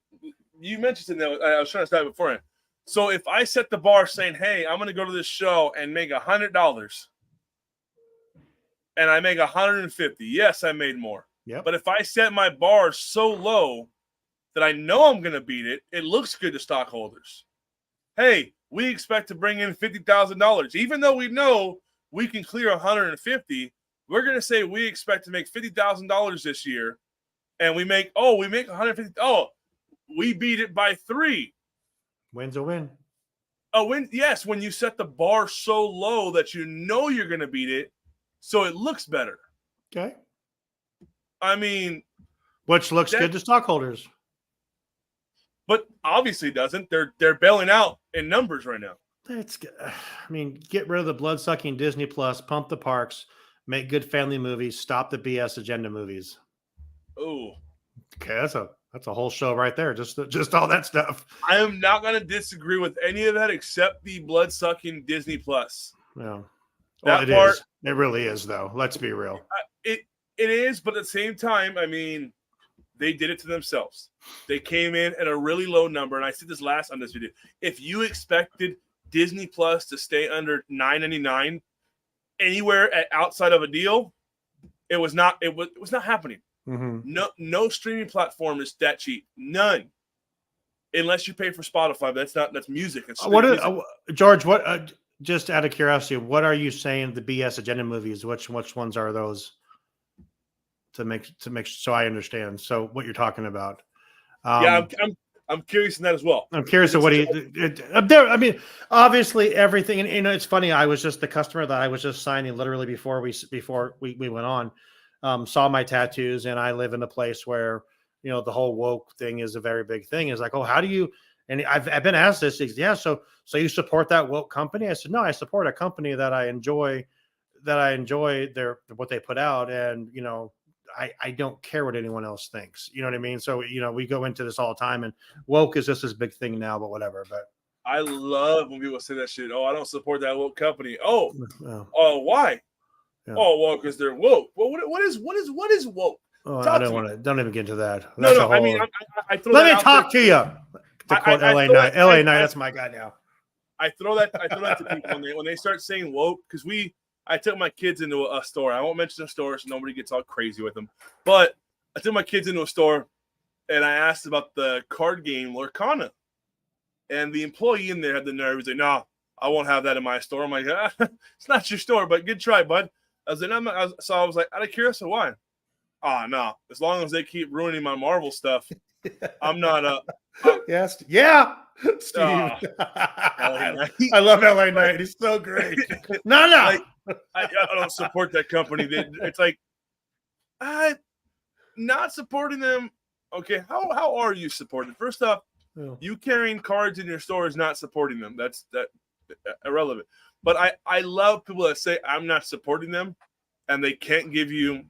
You mentioned something that I was trying to start beforehand. So if I set the bar saying, hey, I'm going to go to this show and make $100 and I make $150, yes, I made more. Yep. But if I set my bar so low that I know I'm going to beat it, it looks good to stockholders. Hey, we expect to bring in $50,000. Even though we know we can clear $150, we're going to say we expect to make $50,000 this year. And we make $150. Oh, we beat it by 3. Win's a win. Oh, yes, when you set the bar so low that you know you're going to beat it, so it looks better. Okay. I mean, which looks good to stockholders. But obviously it doesn't. They're bailing out in numbers right now. I mean, get rid of the blood-sucking Disney Plus, pump the parks, make good family movies, stop the BS agenda movies. Oh. Okay, that's a whole show right there. Just all that stuff. I am not going to disagree with any of that except the blood-sucking Disney Plus. Yeah. That well, part, is. It really is, though. Let's be real. It is, but at the same time, I mean, they did it to themselves. They came in at a really low number, and I said this last on this video. If you expected Disney Plus to stay under $9.99 anywhere outside of a deal, it was not. It was not happening. Mm-hmm. No streaming platform is that cheap. None, unless you pay for Spotify. But that's music. It's music. George? What? Just out of curiosity, what are you saying? The BS agenda movies. Which ones are those? To make so I understand. So what you're talking about? Yeah, I'm curious in that as well. I'm curious of what I mean, obviously everything, and you know, it's funny. I was just the customer that I was just signing literally before we went on. Saw my tattoos, and I live in a place where, you know, the whole woke thing is a very big thing. It's like, oh, how do you? And I've been asked this. Yeah, so you support that woke company? I said, no, I support a company that I enjoy their what they put out, and you know, I don't care what anyone else thinks. You know what I mean? So, you know, we go into this all the time, and woke is just this big thing now, but whatever. But I love when people say that shit. Oh, I don't support that woke company. Oh, why? Yeah. Oh, well, because they're woke. Well, what is woke? Oh, I don't even get into that. That's no. I mean, I throw let that me talk to you. To quote LA Knight. LA Knight, that's my guy now. I throw that to people when they start saying woke, because I took my kids into a store. I won't mention the store so nobody gets all crazy with them. But I took my kids into a store, and I asked about the card game Lorcana. And the employee in there had the nerve. He's like, no, I won't have that in my store. I'm like, it's not your store, but good try, bud. I was like, so I was like, out of curiosity, why? Oh, no. As long as they keep ruining my Marvel stuff, I'm not yes. Yeah. Steve. I love LA Knight. He's so great. No. Like, I don't support that company. It's like, not supporting them. Okay, how are you supported? First off, you carrying cards in your store is not supporting them. That's irrelevant. But I love people that say I'm not supporting them, and they can't give you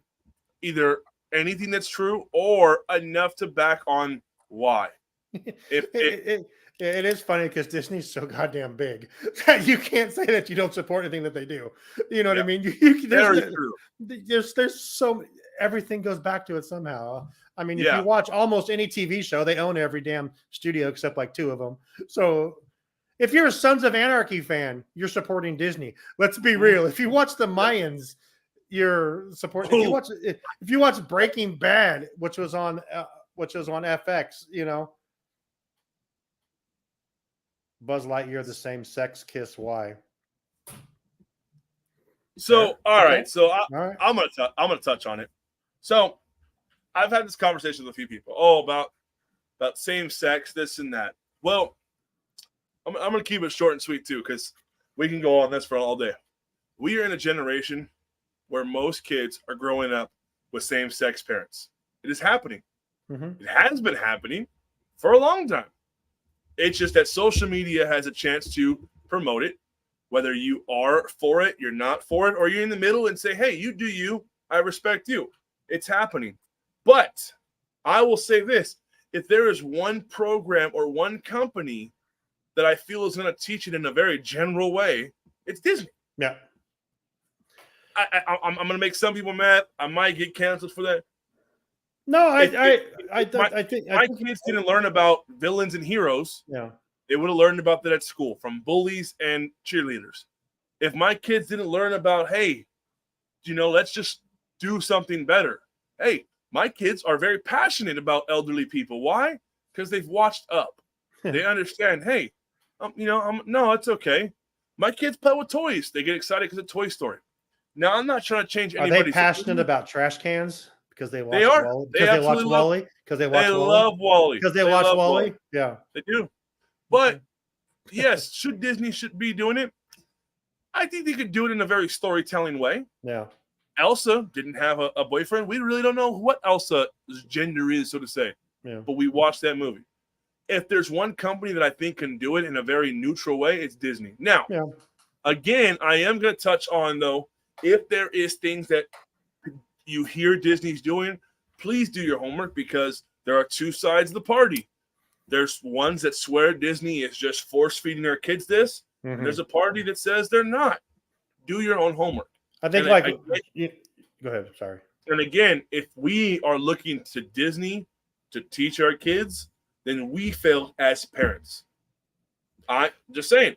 either anything that's true or enough to back on why. It is funny because Disney's so goddamn big that you can't say that you don't support anything that they do. You know what I mean? There's so everything goes back to it somehow. I mean, if you watch almost any TV show, they own every damn studio except like 2 of them. So if you're a Sons of Anarchy fan, you're supporting Disney. Let's be real. If you watch the Mayans, you're supporting. If you watch Breaking Bad, which was on FX, you know. Buzz Lightyear, the same sex, kiss, why? So, all right. So I'm gonna touch on it. So, I've had this conversation with a few people. About same sex, this and that. Well, I'm gonna keep it short and sweet too, because we can go on this for all day. We are in a generation where most kids are growing up with same sex parents. It is happening. Mm-hmm. It has been happening for a long time. It's just that social media has a chance to promote it, whether you are for it, you're not for it, or you're in the middle and say, hey, you do you, I respect you. It's happening. But I will say this, if there is one program or one company that I feel is going to teach it in a very general way, it's Disney. Yeah. I'm going to make some people mad. I might get canceled for that. No, I think my kids didn't learn about villains and heroes. Yeah, they would have learned about that at school from bullies and cheerleaders. If my kids didn't learn about, hey, you know, let's just do something better. Hey, my kids are very passionate about elderly people. Why? Because they've watched Up. They understand. Hey, no, it's okay. My kids play with toys. They get excited because of Toy Story. Now, I'm not trying to change anybody's. Are they passionate about trash cans? Because they watch They are. Wally. They Because they watch absolutely love. Wally. Because they watch They Wally. love Wally. Because they watch love Wally. Yeah. They do. But yes, Disney should be doing it? I think they could do it in a very storytelling way. Yeah. Elsa didn't have a boyfriend. We really don't know what Elsa's gender is, so to say. Yeah. But we watched that movie. If there's one company that I think can do it in a very neutral way, it's Disney. Now, Yeah. again, I am going to touch on, though, if there is things that you hear Disney's doing, please do your homework, because there are two sides of the party. There's ones that swear Disney is just force-feeding their kids this. Mhm. And there's a party that says they're not. Do your own homework. I think go ahead. Sorry. And again, if we are looking to Disney to teach our kids, then we fail as parents. I just saying,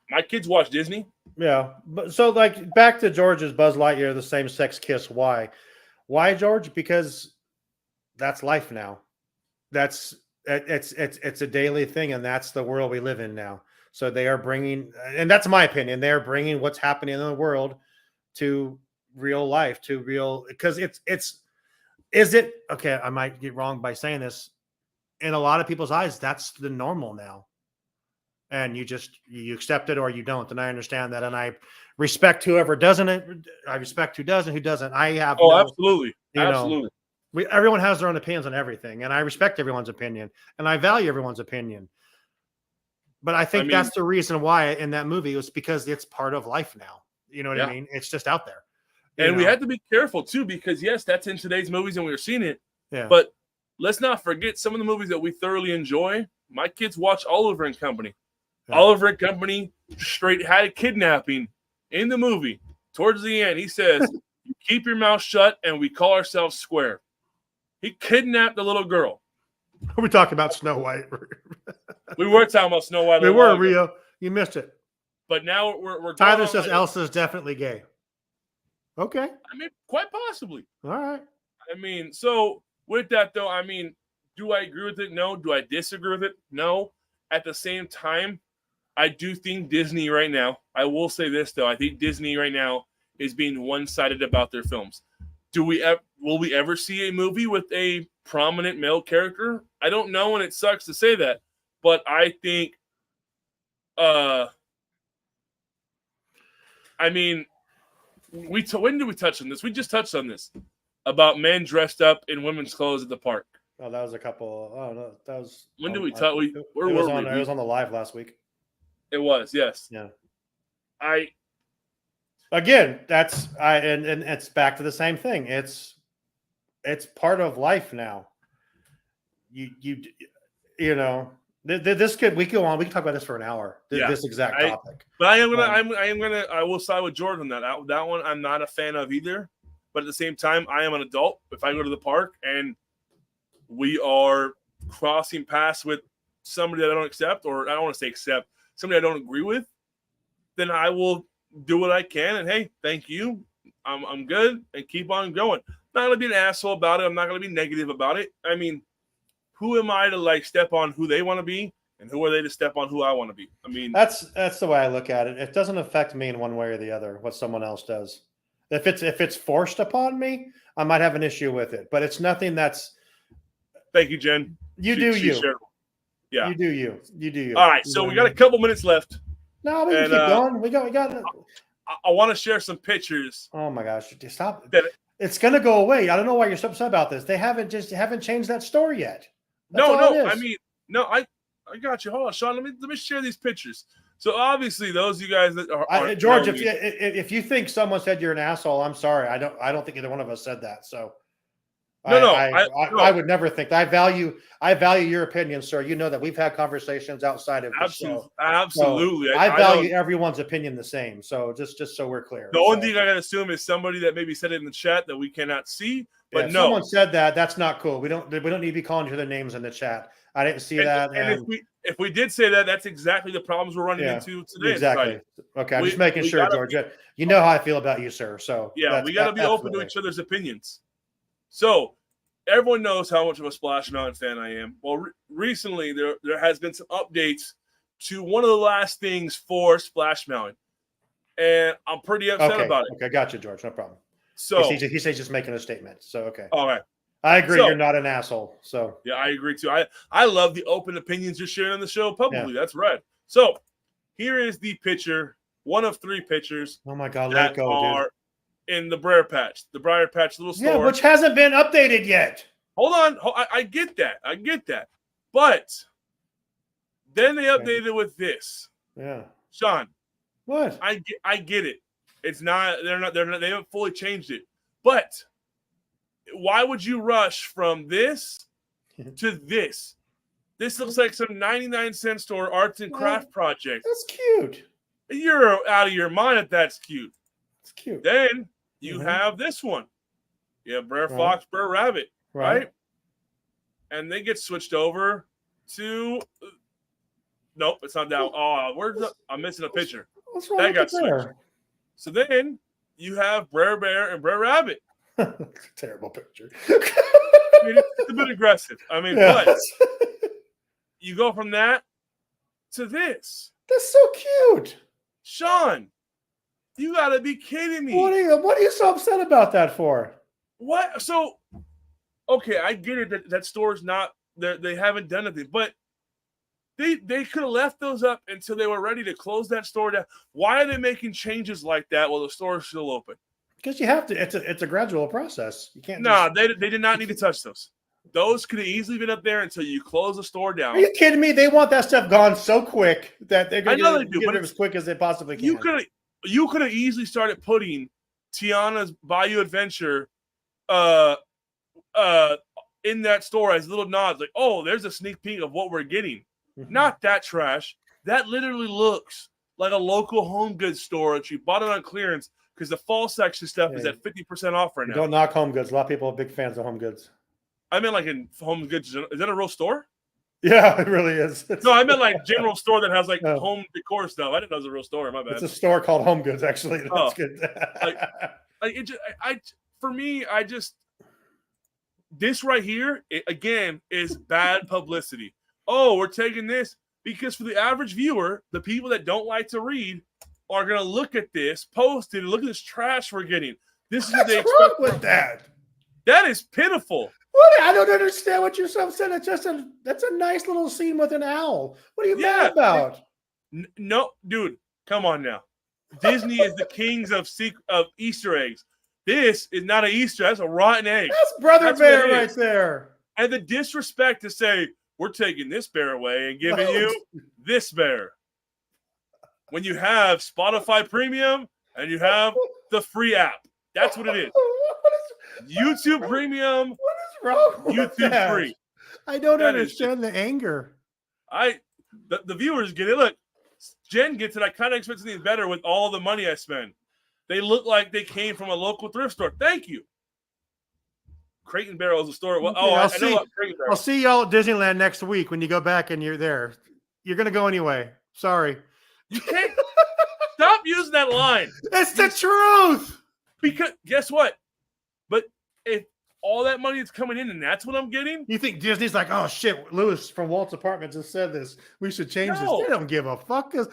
my kids watch Disney. Yeah, but so like back to George's Buzz Lightyear, the same sex kiss. Why, George? Because that's life now. It's a daily thing, and that's the world we live in now. So they are bringing, and that's my opinion, they are bringing what's happening in the world to real life, because is it okay? I might get wrong by saying this. In a lot of people's eyes, that's the normal now. And you accept it or you don't. And I understand that. And I respect whoever doesn't it. I respect who does and who doesn't. I have Absolutely. Absolutely. Everyone has their own opinions on everything. And I respect everyone's opinion. And I value everyone's opinion. But I think that's the reason why in that movie was because it's part of life now. You know what I mean? It's just out there. And we had to be careful too, because yes, that's in today's movies and we were seeing it. Yeah. But let's not forget some of the movies that we thoroughly enjoy. My kids watch Oliver and Company. Yeah. Oliver and Company straight had a kidnapping in the movie. Towards the end, he says, "You keep your mouth shut and we call ourselves square." He kidnapped the little girl. We talking about Snow White. We were talking about Snow White. We were, Rio. You missed it. But now we're Tyler says Elsa's definitely gay. Okay. I mean, quite possibly. All right. I mean, so with that, though, I mean, do I agree with it? No. Do I disagree with it? No. At the same time, I do think Disney right now, I will say this, though. I think Disney right now is being one-sided about their films. Will we ever see a movie with a prominent male character? I don't know, and it sucks to say that. But I think, I mean, when did we touch on this? We just touched on this about men dressed up in women's clothes at the park. Oh, that was a couple. Oh no, that was. When did we touch? It was on the live last week. It was, yes. Yeah. Again, and it's back to the same thing. It's part of life now. You know. This we can go on. We can talk about this for an hour. This exact topic. But I will side with Jordan on that. That one I'm not a fan of either. But at the same time, I am an adult. If I go to the park and we are crossing paths with somebody that I don't accept, or I don't want to say accept, somebody I don't agree with, then I will do what I can. And hey, thank you. I'm good, and keep on going. Not gonna be an asshole about it. I'm not gonna be negative about it. I mean, who am I to step on who they want to be, and who are they to step on who I want to be? I mean, that's the way I look at it. It doesn't affect me in one way or the other what someone else does. If it's forced upon me, I might have an issue with it. But it's nothing that's. Thank you, Jen. You do. Yeah, you do you. All right, so we got a couple minutes left. No, we can keep going. We got. I want to share some pictures. Oh my gosh! Stop. It's gonna go away. I don't know why you're so upset about this. They haven't changed that story yet. I got you. Hold on, Sean. Let me share these pictures. So obviously, those of you guys that are George, if you think someone said you're an asshole, I'm sorry. I don't think either one of us said that. So I would never think that. I value your opinion, sir. You know that we've had conversations outside of this show. Absolutely. So I value everyone's opinion the same. So just so we're clear. The only thing I can assume is somebody that maybe said it in the chat that we cannot see. But no, someone said that. That's not cool. We don't need to be calling each other names in the chat. I didn't see that. And if we did say that, that's exactly the problems we're running into today. Exactly. Okay, I'm just making sure, George. You know how I feel about you, sir. So yeah, we got to be open to each other's opinions. So everyone knows how much of a Splash Mountain fan I am. Well, recently there has been some updates to one of the last things for Splash Mountain, and I'm pretty upset about it. Okay, gotcha, George. No problem. So he says just making a statement. So okay. All right. I agree. So- You're not an asshole. So Yeah, I agree too. I love the open opinions you're sharing on the show publicly. That's right. So here is the picture, one of 3 pictures oh my god, let that it go, dude. are in the Briar Patch little store. Yeah, which hasn't been updated yet. Hold on, I get that. I get that. But then they updated it with this. Yeah. Sean, What? I get it. It's not they haven't fully changed it. But why would you rush from this to this? This looks like some 99-cent store arts and craft project. That's cute. You're out of your mind if that's cute. It's cute. Then you have this one. You have Brer Fox, Brer Rabbit, right? And they get switched over to. Nope, it's not that. Oh, I'm missing a picture. What's wrong That with got the bear? switched. So then you have Brer Bear and Brer Rabbit. Terrible picture. I mean, it's a bit aggressive. I mean, Yeah. but you go from that to this. That's so cute. Sean, you gotta be kidding me. What are you so upset about that for? What? So, okay, I get it that store's not they haven't done anything, but they could have left those up until they were ready to close that store down. Why are they making changes like that while the store is still open? Because you have to. It's a gradual process. You can't. Nah, they did not need to touch those. Those could have easily been up there until you close the store down. Are you kidding me? They want that stuff gone so quick that they're going to get it as quick as they possibly can. You could have easily started putting Tiana's Bayou Adventure in that store as little nods, like, oh, there's a sneak peek of what we're getting. Not that trash. That literally looks like a local home goods store that you bought it on clearance because the fall section stuff is at 50% off right now. Don't knock home goods. A lot of people are big fans of home goods. I meant like in home goods. Is that a real store? Yeah, it really is. No, I meant like general store that has like home decor stuff. I didn't know it was a real store. My bad. It's a store called Home Goods, actually. That's good. For me, this right here, again, is bad publicity. Oh, we're taking this because for the average viewer, the people that don't like to read are going to look at this, post it, and look at this trash we're getting. This is what they expect with that. That is pitiful. What? I don't understand what you're so upset. That's a nice little scene with an owl. What are you mad about? No, dude, come on now. Disney is the kings of Easter eggs. This is not an Easter. That's a rotten egg. That's Brother Bear right there. And the disrespect to say we're taking this bear away and giving you this bear. When you have Spotify Premium and you have the free app. That's what it is. YouTube Premium. What is wrong with YouTube that? free. I don't understand the anger. The viewers get it. Look, Jen gets it. I kind of expect something better with all the money I spend. They look like they came from a local thrift store. Thank you. Crate and Barrel is a store. Well, Okay, I know about Crate and Barrel. I'll see y'all at Disneyland next week when you go back and you're there. You're going to go anyway. Sorry. You can't stop using that line. It's the truth. Because guess what? But if all that money is coming in and that's what I'm getting. You think Disney's like, oh shit, Lewis from Walt's Apartment just said this. We should change this. They don't give a fuck because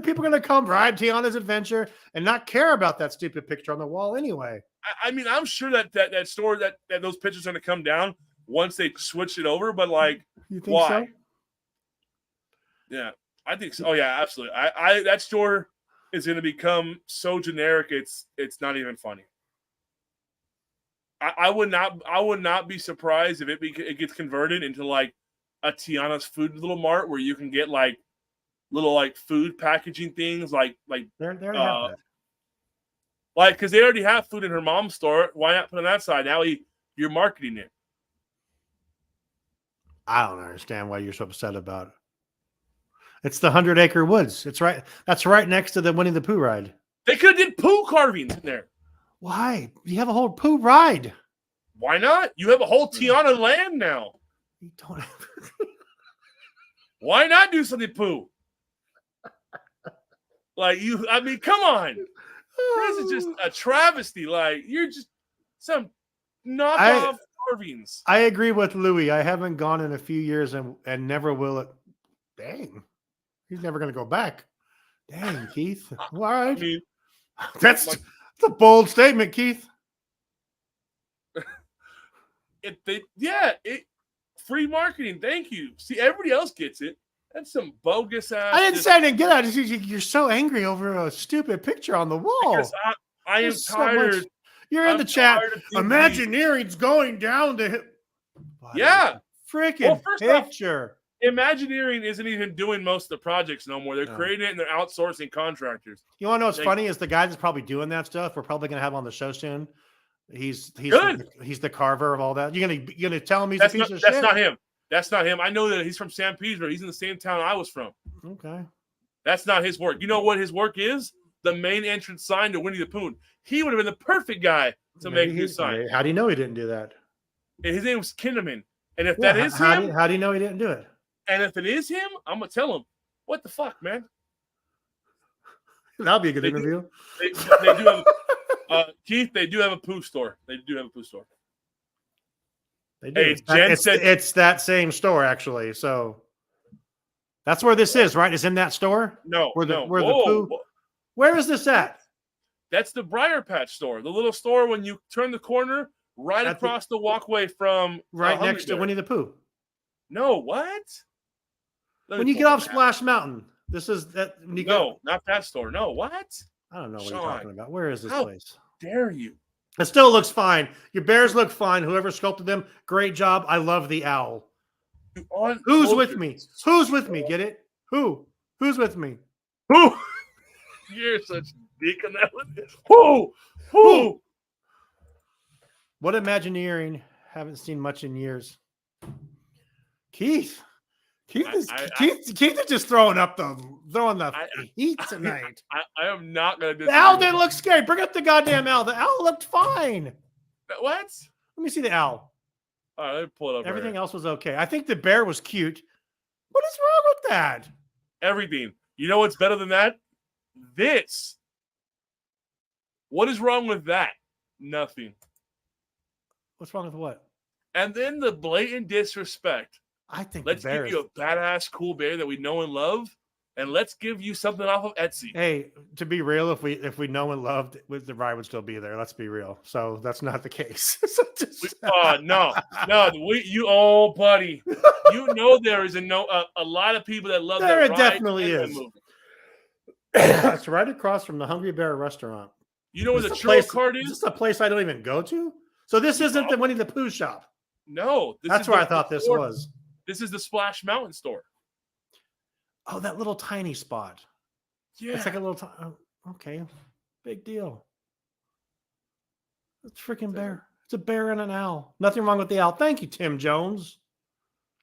people are gonna come ride Tiana's Adventure and not care about that stupid picture on the wall anyway. I mean, I'm sure that store that those pictures are gonna come down once they switch it over, but like, you think why? So? Yeah, I think so. Oh yeah, absolutely. I that store is gonna become so generic. It's not even funny. I would not be surprised if it gets converted into like a Tiana's Food Little Mart where you can get like little like food packaging things like they already have that. Like because they already have food in her mom's store. Why not put on that side? Now you're marketing it. I don't understand why you're so upset about it. It's the 100 Acre Woods. It's right. That's right next to the Winnie the Pooh ride. They could have did Pooh carvings in there. Why? You have a whole Pooh ride. Why not? You have a whole Tiana land now. You don't have... Why not do something Pooh? Like I mean, come on. This is just a travesty. Like you're just some knockoff carvings. I agree with Louis. I haven't gone in a few years and never will it. Dang. He's never going to go back. Dang, Keith. All right. I mean, that's a bold statement, Keith. free marketing. Thank you. See, everybody else gets it. That's some bogus ass. I didn't say I didn't get that. You're so angry over a stupid picture on the wall. Because I am There's so tired. much- You're in I'm the chat. tired of Disney. Imagineering's going down the hill. Yeah. Freaking Well, first off, picture. Imagineering isn't even doing most of the projects no more. They're No. creating it and they're outsourcing contractors. You want to know what's Like- funny is the guy that's probably doing that stuff. We're probably gonna have on the show soon. He's Good. he's the carver of all that. You're gonna tell him he's That's a piece not, of that's shit. not him. That's not him. I know that he's from San Pedro. He's in the same town I was from. Okay. That's not his work. You know what his work is? The main entrance sign to Winnie the Pooh. He would have been the perfect guy to make his sign. How do you know he didn't do that? And his name was Kinnaman. And if Yeah, that is how him, do you know he didn't do it? and if it is him, I'm gonna tell him, what the fuck, man? That'll be a good They do- interview. They do have Keith, they do have a Pooh store. They do have a Pooh store. They do. Hey, Jen said- It's that same store actually. So that's where this is, right? It's in that store. No, Where the- no. where the Whoa, Pooh- whoa. Where is this at? That's the Briar Patch store. The little store when you turn the corner, right At the- across the walkway from Right Hungry next to Bear. Winnie the Pooh. No, what? Let When me you get pull off the map. Splash Mountain, this is that. When you No, not that store. No, what? I don't know what Sean, you're talking about. Where is this how place? Dare you? It still looks fine. Your bears look fine. Whoever sculpted them, great job. I love the owl. Who's with me? Who's with me? Get it? Who? Who's with me? Who? You're such a dick on that one. Who? Who? What Imagineering? Haven't seen much in years. Keith. Keith is just throwing the heat tonight. I am not gonna do The owl didn't look scary. Bring up the goddamn owl. The owl looked fine. What? Let me see the owl. All right, let me pull it up. Everything right else was okay. I think the bear was cute. What is wrong with that? here. Everything. You know what's better than that? This. What is wrong with that? Nothing. What's wrong with what? And then the blatant disrespect. I think Let's the bear give you a badass, cool bear that we know and love, and let's give you something off of Etsy. Hey, to be real, if we know and loved, the ride would still be there. Let's be real. So that's not the case. So No, oh, buddy, you know there is a lot of people that love There that it ride definitely and that is. movie. It's right across from the Hungry Bear restaurant. You know where Is the this churro place- cart Is is? this a place I don't even go to? So this isn't the Winnie the Pooh shop. No, this That's is where the- I thought this store. was. This is the Splash Mountain store. Oh, that little tiny spot. Yeah, It's like a little. Okay, big deal. It's a freaking bear. It's a bear and an owl. Nothing wrong with the owl. Thank you, Tim Jones.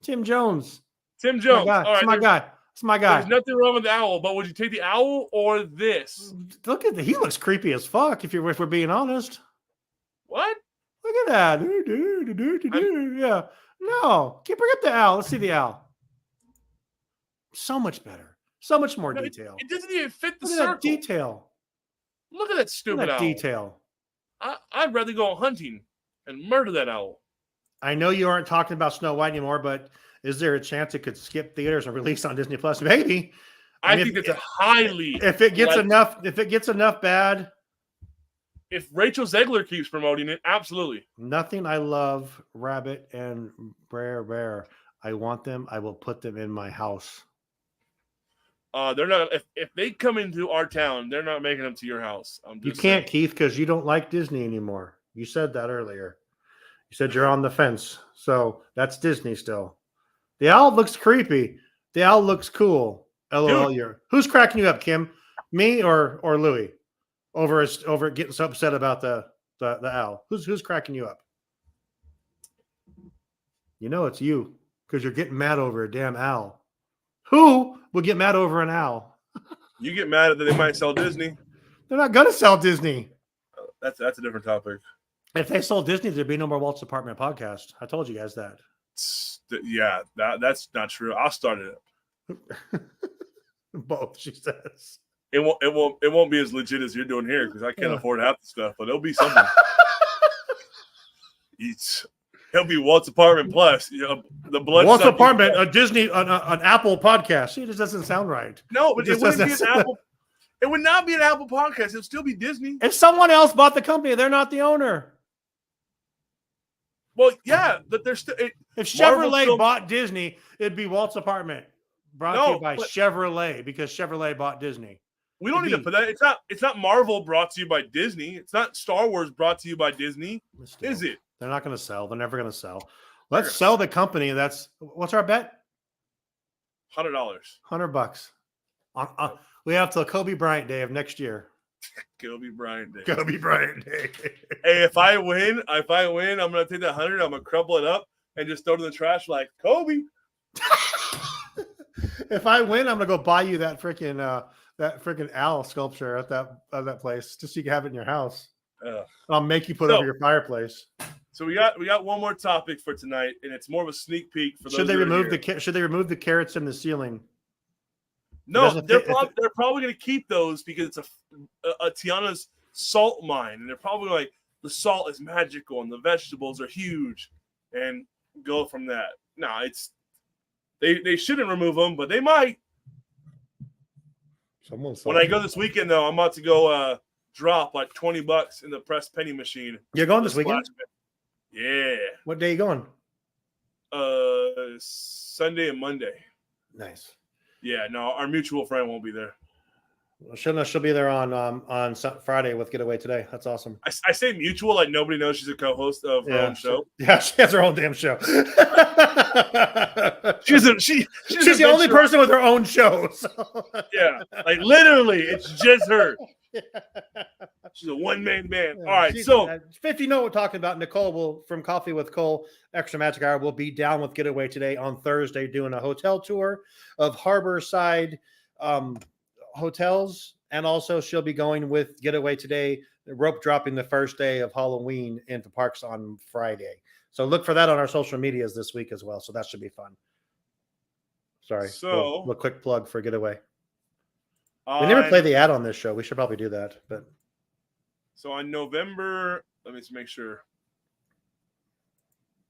Tim Jones. Tim It's Jones. my guy. All right, It's my guy. It's my guy. There's nothing wrong with the owl, but would you take the owl or this? Look at he looks creepy as fuck. If we're being honest. What? Look at that. Yeah. No. Keep bring up the owl. Let's see the owl. So much better. So much more No, detail. It doesn't even fit the Look at that circle. detail. Look at that Look stupid at that owl. detail. I'd rather go hunting and murder that owl. I know you aren't talking about Snow White anymore, but is there a chance it could skip theaters and release on Disney Plus? Maybe. I mean, think if- that's a highly. If it gets like- enough bad, If Rachel Zegler keeps promoting it, absolutely. nothing. I love Rabbit and Bear. I want them. I will put them in my house. They're not. If they come into our town, they're not making them to your house. You can't, Keith, because you don't like Disney anymore. You said that earlier. You said you're on the fence. So that's Disney still. The owl looks creepy. The owl looks cool. LOL. Who's cracking you up, Kim? Me or Louie? Over getting so upset about the owl. Who's cracking you up? You know it's you because you're getting mad over a damn owl. Who would get mad over an owl? You get mad that they might sell Disney. They're not going to sell Disney. That's a different topic. If they sold Disney, there'd be no more Walt's Apartment podcast. I told you guys that. Yeah, that's not true. I'll start it up. Both, she says. It won't be as legit as you're doing here because I can't afford half the stuff, but it'll be something. It'll be Walt's Apartment Plus. You know, the blood. Walt's Apartment, a Disney, an Apple podcast. See, this doesn't sound right. No, but it just wouldn't be doesn't- an Apple. It would not be an Apple podcast. It'll still be Disney. If someone else bought the company, they're not the owner. Well, yeah, but there's still. If Marvel Chevrolet films- bought Disney, it'd be Walt's apartment. Brought to No, you by but- Chevrolet because Chevrolet bought Disney. We don't need to be- put that. It's not Marvel brought to you by Disney. It's not Star Wars brought to you by Disney. Still, Is it? They're not going to sell. They're never going to sell. Let's sell the company. What's our bet? $100. $100. We have till Kobe Bryant Day of next year. Kobe Bryant Day. Kobe Bryant Day. Hey, if I win, I'm gonna take that 100. I'm gonna crumple it up and just throw it in the trash like Kobe. If I win, I'm gonna go buy you that freaking owl sculpture at that place, just so you can have it in your house. I'll make you put it over your fireplace. So we got one more topic for tonight, and it's more of a sneak peek for those. Should they remove the carrots in the ceiling? No, they're probably going to keep those because it's a Tiana's salt mine, and they're probably like the salt is magical and the vegetables are huge, and go from that. No, they shouldn't remove them, but they might. When I go this weekend, though, I'm about to go drop like $20 in the press penny machine. You're going this weekend? Yeah. What day are you going? Sunday and Monday. Nice. Yeah, no, our mutual friend won't be there. Well, she'll be there on Friday with Getaway Today. That's awesome. I say mutual like nobody knows she's a co-host of her own show. Yeah, she has her own damn show. she's the only person with her own show. So. Yeah, like literally, it's just her. She's a one-man band. All right, so if you know what we're talking about, Nicole from Coffee with Cole Extra Magic Hour will be down with Getaway Today on Thursday doing a hotel tour of Harborside hotels, and also she'll be going with Getaway Today, rope dropping the first day of Halloween into parks on Friday. So look for that on our social medias this week as well. So that should be fun. Sorry. So a quick plug for Getaway. We never play the ad on this show. We should probably do that. But so on November, let me just make sure.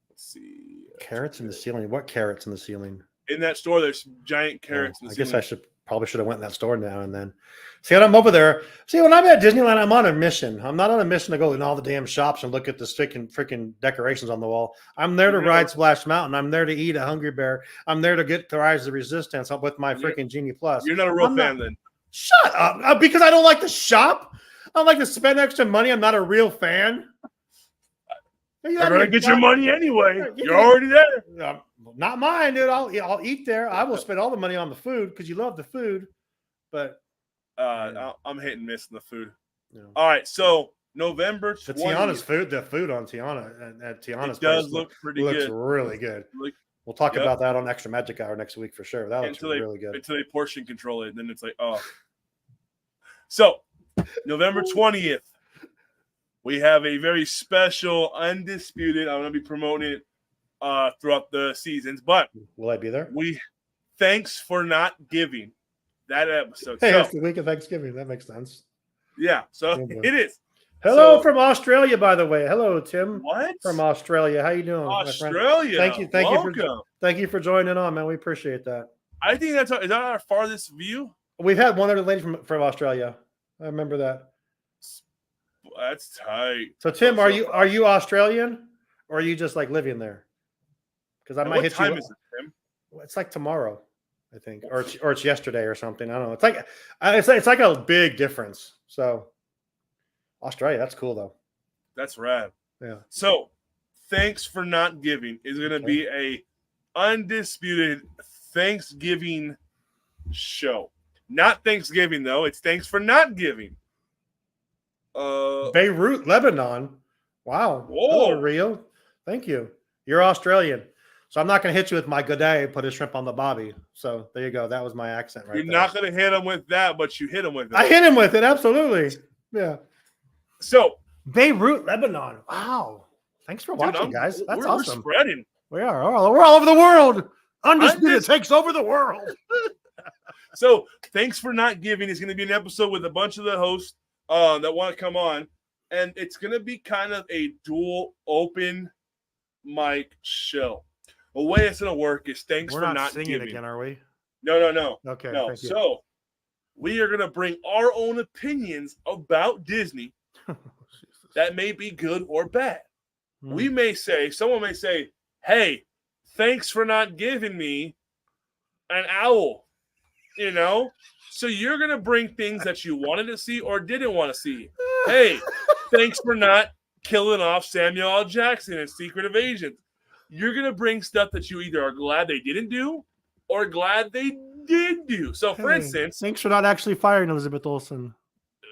Let's see. Carrots in the ceiling. What carrots in the ceiling? In that store, there's giant carrots. I guess I probably should have went in that store now and then. See, when I'm over there. See, when I'm at Disneyland, I'm on a mission. I'm not on a mission to go in all the damn shops and look at the freaking decorations on the wall. I'm there to ride Splash Mountain. I'm there to eat a Hungry Bear. I'm there to get the Rise of the Resistance up with my freaking Genie Plus. You're not a real fan then. Shut up. Because I don't like to shop. I don't like to spend extra money. I'm not a real fan. You're going to get your money anyway. You're already there. Not mine, dude. I'll eat there. I will spend all the money on the food because you love the food. But I'm hit and miss on the food. Yeah. All right, so November 20th. Tiana's food, the food on Tiana at Tiana's it does look pretty good. Looks really good. We'll talk about that on Extra Magic Hour next week for sure. That looks really good. Until they portion control it, and then it's like, oh. So, November 20th, we have a very special, undisputed. I'm going to be promoting it throughout the seasons, but will I be there? Thanks for not giving that episode. Hey, it's the week of Thanksgiving. That makes sense. Yeah, so it is. Hello from Australia, by the way. Hello, Tim. What? From Australia. How you doing? Australia. Thank you for joining on, man. We appreciate that. I think is that our farthest view? We've had one other lady from Australia. I remember that. That's tight. So Tim, are you Australian or are you just like living there? Because I might hit you. What time is it, Tim? It's like tomorrow, I think, or it's yesterday or something. I don't know. It's like a big difference. So Australia, that's cool though. That's rad. Yeah. So thanks for not giving is going to be a undisputed Thanksgiving show. Not Thanksgiving though. It's thanks for not giving. Beirut, Lebanon. Wow. Whoa. Hello, Rio. Thank you. You're Australian. So I'm not going to hit you with my good day, put a shrimp on the bobby. So there you go. That was my accent right You're not going to hit him with that, but you hit him with it. I hit him with it. Absolutely. Yeah. So Beirut, Lebanon. Wow. Thanks for watching, guys. That's awesome. We're spreading. We are. We're all over the world. Undisputed takes over the world. So thanks for not giving. It's going to be an episode with a bunch of the hosts that want to come on. And it's going to be kind of a dual open mic show. The way it's going to work is thanks for not singing giving. Again, are we? No. Okay. No. So we are going to bring our own opinions about Disney that may be good or bad. we may say, someone may say, hey, thanks for not giving me an owl, you know? So you're going to bring things that you wanted to see or didn't want to see. Hey, thanks for not killing off Samuel L. Jackson in Secret of Agents. You're going to bring stuff that you either are glad they didn't do or glad they did do. So, for instance, thanks for not actually firing Elizabeth Olsen.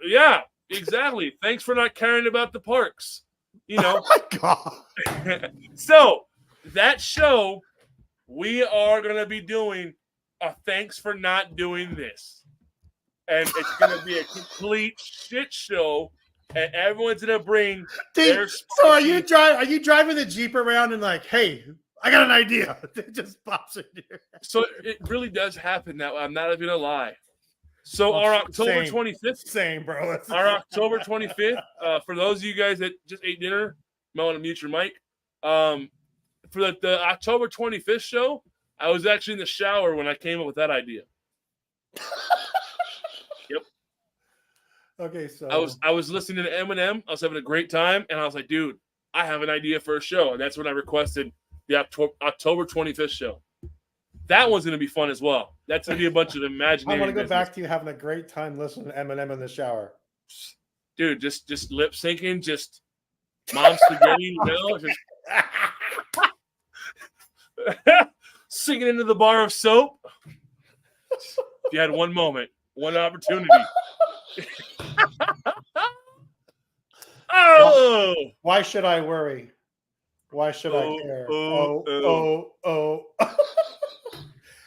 Yeah, exactly. Thanks for not caring about the parks. You know. Oh my God. So, that show, we are going to be doing a thanks for not doing this. And it's going to be a complete shit show. And everyone's going to bring their so are you driving the Jeep around and like, hey, I got an idea. It just pops in here. So it really does happen that way. I'm not even going to lie. So our October 25th. Same, bro. Our October 25th, for those of you guys that just ate dinner, you might want to mute your mic. For the October 25th show, I was actually in the shower when I came up with that idea. Yep. Okay, so I was listening to Eminem. I was having a great time, and I was like, dude, I have an idea for a show. And that's when I requested the October 25th show. That one's going to be fun as well. That's going to be a bunch of imaginary. I want to go business. back to you having a great time listening to Eminem in the shower. Dude, just lip syncing, just mom spaghetti, you know, just singing into the bar of soap. If you had one moment, one opportunity. Oh! Why should I worry? Why should I care?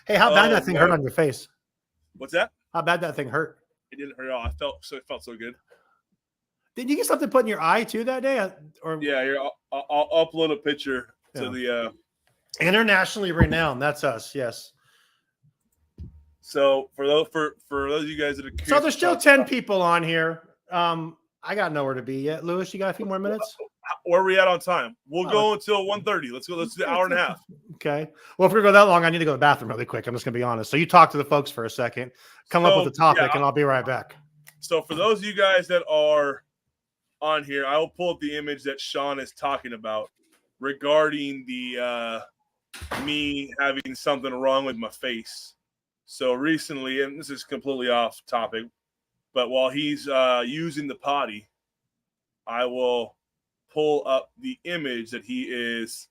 Hey, how bad that thing hurt on your face? What's that? How bad that thing hurt? It didn't hurt at all. It felt so good. Did you get something put in your eye too that day? Or yeah, here I'll upload a picture to the internationally renowned. That's us. Yes. So for those of you guys that are curious, so there's still 10 people on here. I got nowhere to be yet. Lewis, you got a few more minutes? Where are we at on time? We'll go until 1:30. Let's go. Let's do an hour and a half. Okay. Well, if we're going to go that long, I need to go to the bathroom really quick. I'm just going to be honest. So you talk to the folks for a second, come up with a topic, and I'll be right back. So for those of you guys that are on here, I will pull up the image that Sean is talking about regarding the me having something wrong with my face. So recently, and this is completely off topic, but while he's using the potty, I will pull up the image that he is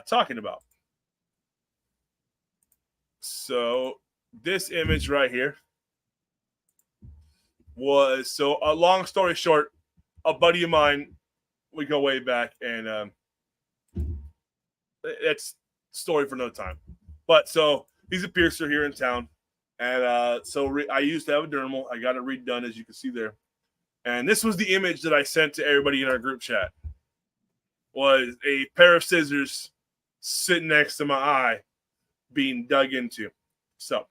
talking about. So this image right here was, so a long story short, a buddy of mine, we go way back, and that's story for another time. But so he's a piercer here in town, and I used to have a dermal. I got it redone, as you can see there. And this was the image that I sent to everybody in our group chat. Was a pair of scissors sitting next to my eye being dug into. So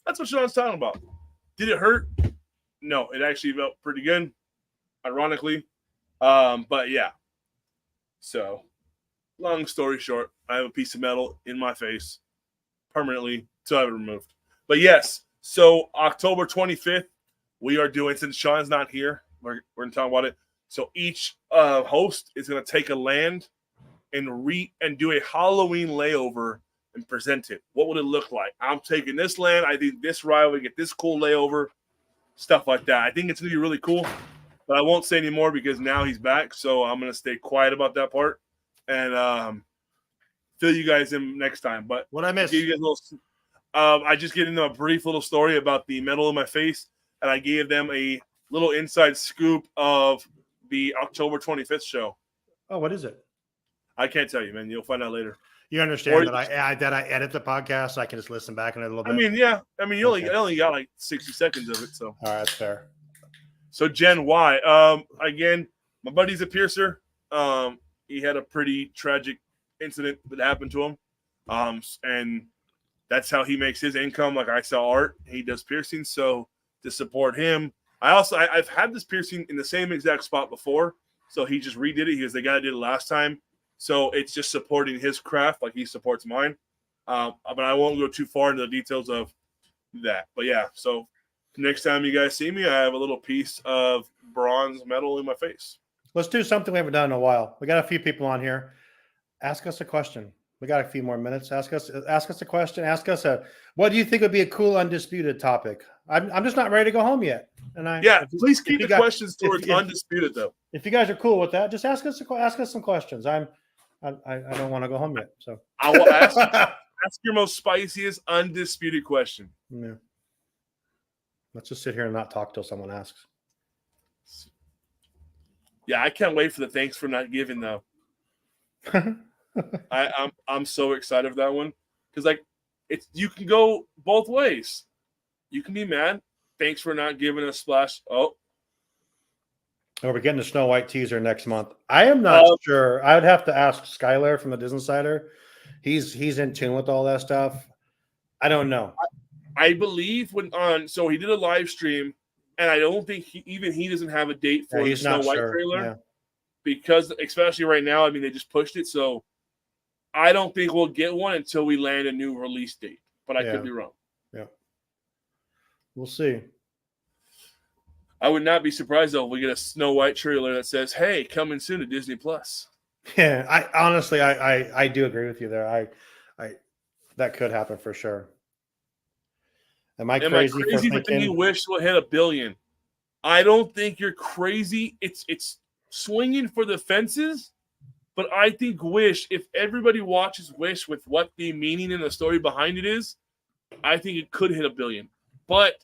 that's what Sean's talking about. Did it hurt? No, it actually felt pretty good, ironically. But yeah. So long story short, I have a piece of metal in my face permanently to have it removed. But yes, so October 25th, we are doing, since Sean's not here, we're going to talk about it. So each host is going to take a land and do a Halloween layover and present it. What would it look like? I'm taking this land. I think this ride would get this cool layover, stuff like that. I think it's going to be really cool, but I won't say anymore because now he's back. So I'm going to stay quiet about that part and fill you guys in next time. But what I missed? I just get into a brief little story about the metal in my face, and I gave them a little inside scoop of the October 25th show. Oh, what is it? I can't tell you, man. You'll find out later. You understand that I edit the podcast, so I can just listen back in it a little bit. I mean, yeah. I mean, you only got like 60 seconds of it, so. All right, that's fair. So Gen Y. Again, my buddy's a piercer. He had a pretty tragic incident that happened to him. And that's how he makes his income. Like I sell art, he does piercing. So to support him, I've had this piercing in the same exact spot before. So he just redid it. He goes, the guy did it last time. So it's just supporting his craft like he supports mine. But I won't go too far into the details of that. But yeah, so next time you guys see me, I have a little piece of bronze metal in my face. Let's do something we haven't done in a while. We got a few people on here. Ask us a question. We got a few more minutes. Ask us a question. Ask us what do you think would be a cool undisputed topic? I'm just not ready to go home yet. And please keep the questions towards undisputed though. If you guys are cool with that, just ask us some questions. I don't want to go home yet. So I will ask your most spiciest undisputed question. Yeah. Let's just sit here and not talk till someone asks. Yeah, I can't wait for the thanks for not giving though. I'm so excited for that one because like you can go both ways. You can be mad. Thanks for not giving a splash. Oh, we're getting the Snow White teaser next month. I am not sure. I would have to ask Skylar from the Disney Insider. He's in tune with all that stuff. I don't know. I believe so he did a live stream, and I don't think he doesn't have a date for the Snow White trailer because especially right now, I mean they just pushed it, so I don't think we'll get one until we land a new release date. But I could be wrong. Yeah, we'll see. I would not be surprised though if we get a Snow White trailer that says, "Hey, coming soon to Disney Plus." Yeah, I honestly do agree with you there. I that could happen for sure. Am I crazy for thinking you wish we'll hit 1 billion? I don't think you're crazy. It's swinging for the fences, but I think Wish, if everybody watches Wish with what the meaning and the story behind it is, I think it could hit 1 billion. But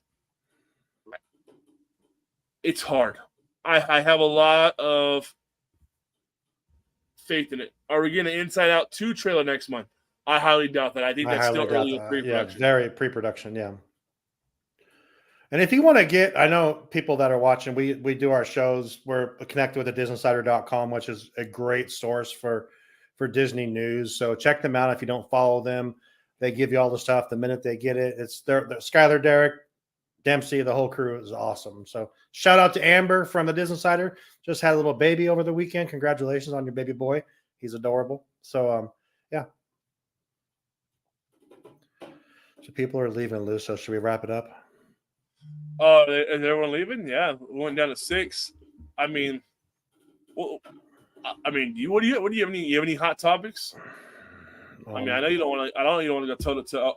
it's hard. I have a lot of faith in it. Are we getting an Inside Out 2 trailer next month? I highly doubt that. I think that's still early in pre-production. Yeah, very pre-production, yeah. And if you want to get, I know people that are watching, we do our shows. We're connected with the DisneyInsider.com, which is a great source for Disney news. So check them out if you don't follow them. They give you all the stuff the minute they get it. It's Skylar, Derek, Dempsey, the whole crew is awesome. So shout out to Amber from the Disney Insider. Just had a little baby over the weekend. Congratulations on your baby boy. He's adorable. So, yeah. So people are leaving, Lou. So should we wrap it up? Is everyone leaving? Yeah, we went down to 6. I mean, what do you have any hot topics? I mean, I know you don't want to. I don't even want to go toe to toe.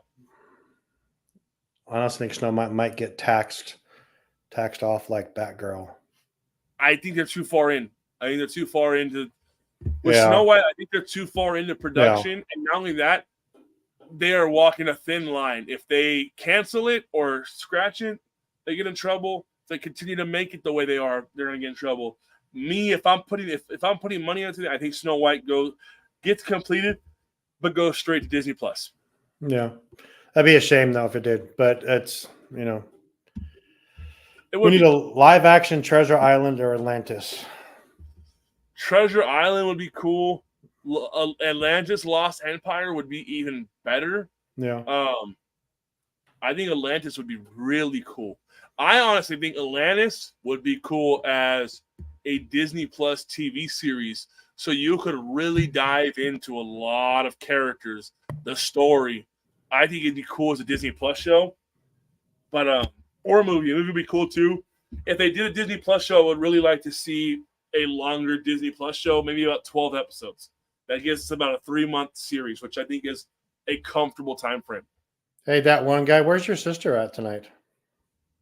I honestly think Snow might get taxed off like Batgirl. I think they're too far in. I think they're too far into with Snow White. I think they're too far into production, and not only that, they are walking a thin line. If they cancel it or scratch it, they get in trouble. If they continue to make it the way they are, they're going to get in trouble. Me, if I'm putting money into it, I think Snow White gets completed, but goes straight to Disney Plus. Yeah, that'd be a shame though if it did. But it's we need a live action Treasure Island or Atlantis. Treasure Island would be cool. Atlantis Lost Empire would be even better. Yeah. I think Atlantis would be really cool. I honestly think Atlantis would be cool as a Disney Plus TV series, so you could really dive into a lot of characters, the story. I think it'd be cool as a Disney Plus show, but or a movie. A movie would be cool too. If they did a Disney Plus show, I would really like to see a longer Disney Plus show, maybe about 12 episodes. That gives us about a 3-month series, which I think is a comfortable time frame. Hey, that one guy, where's your sister at tonight?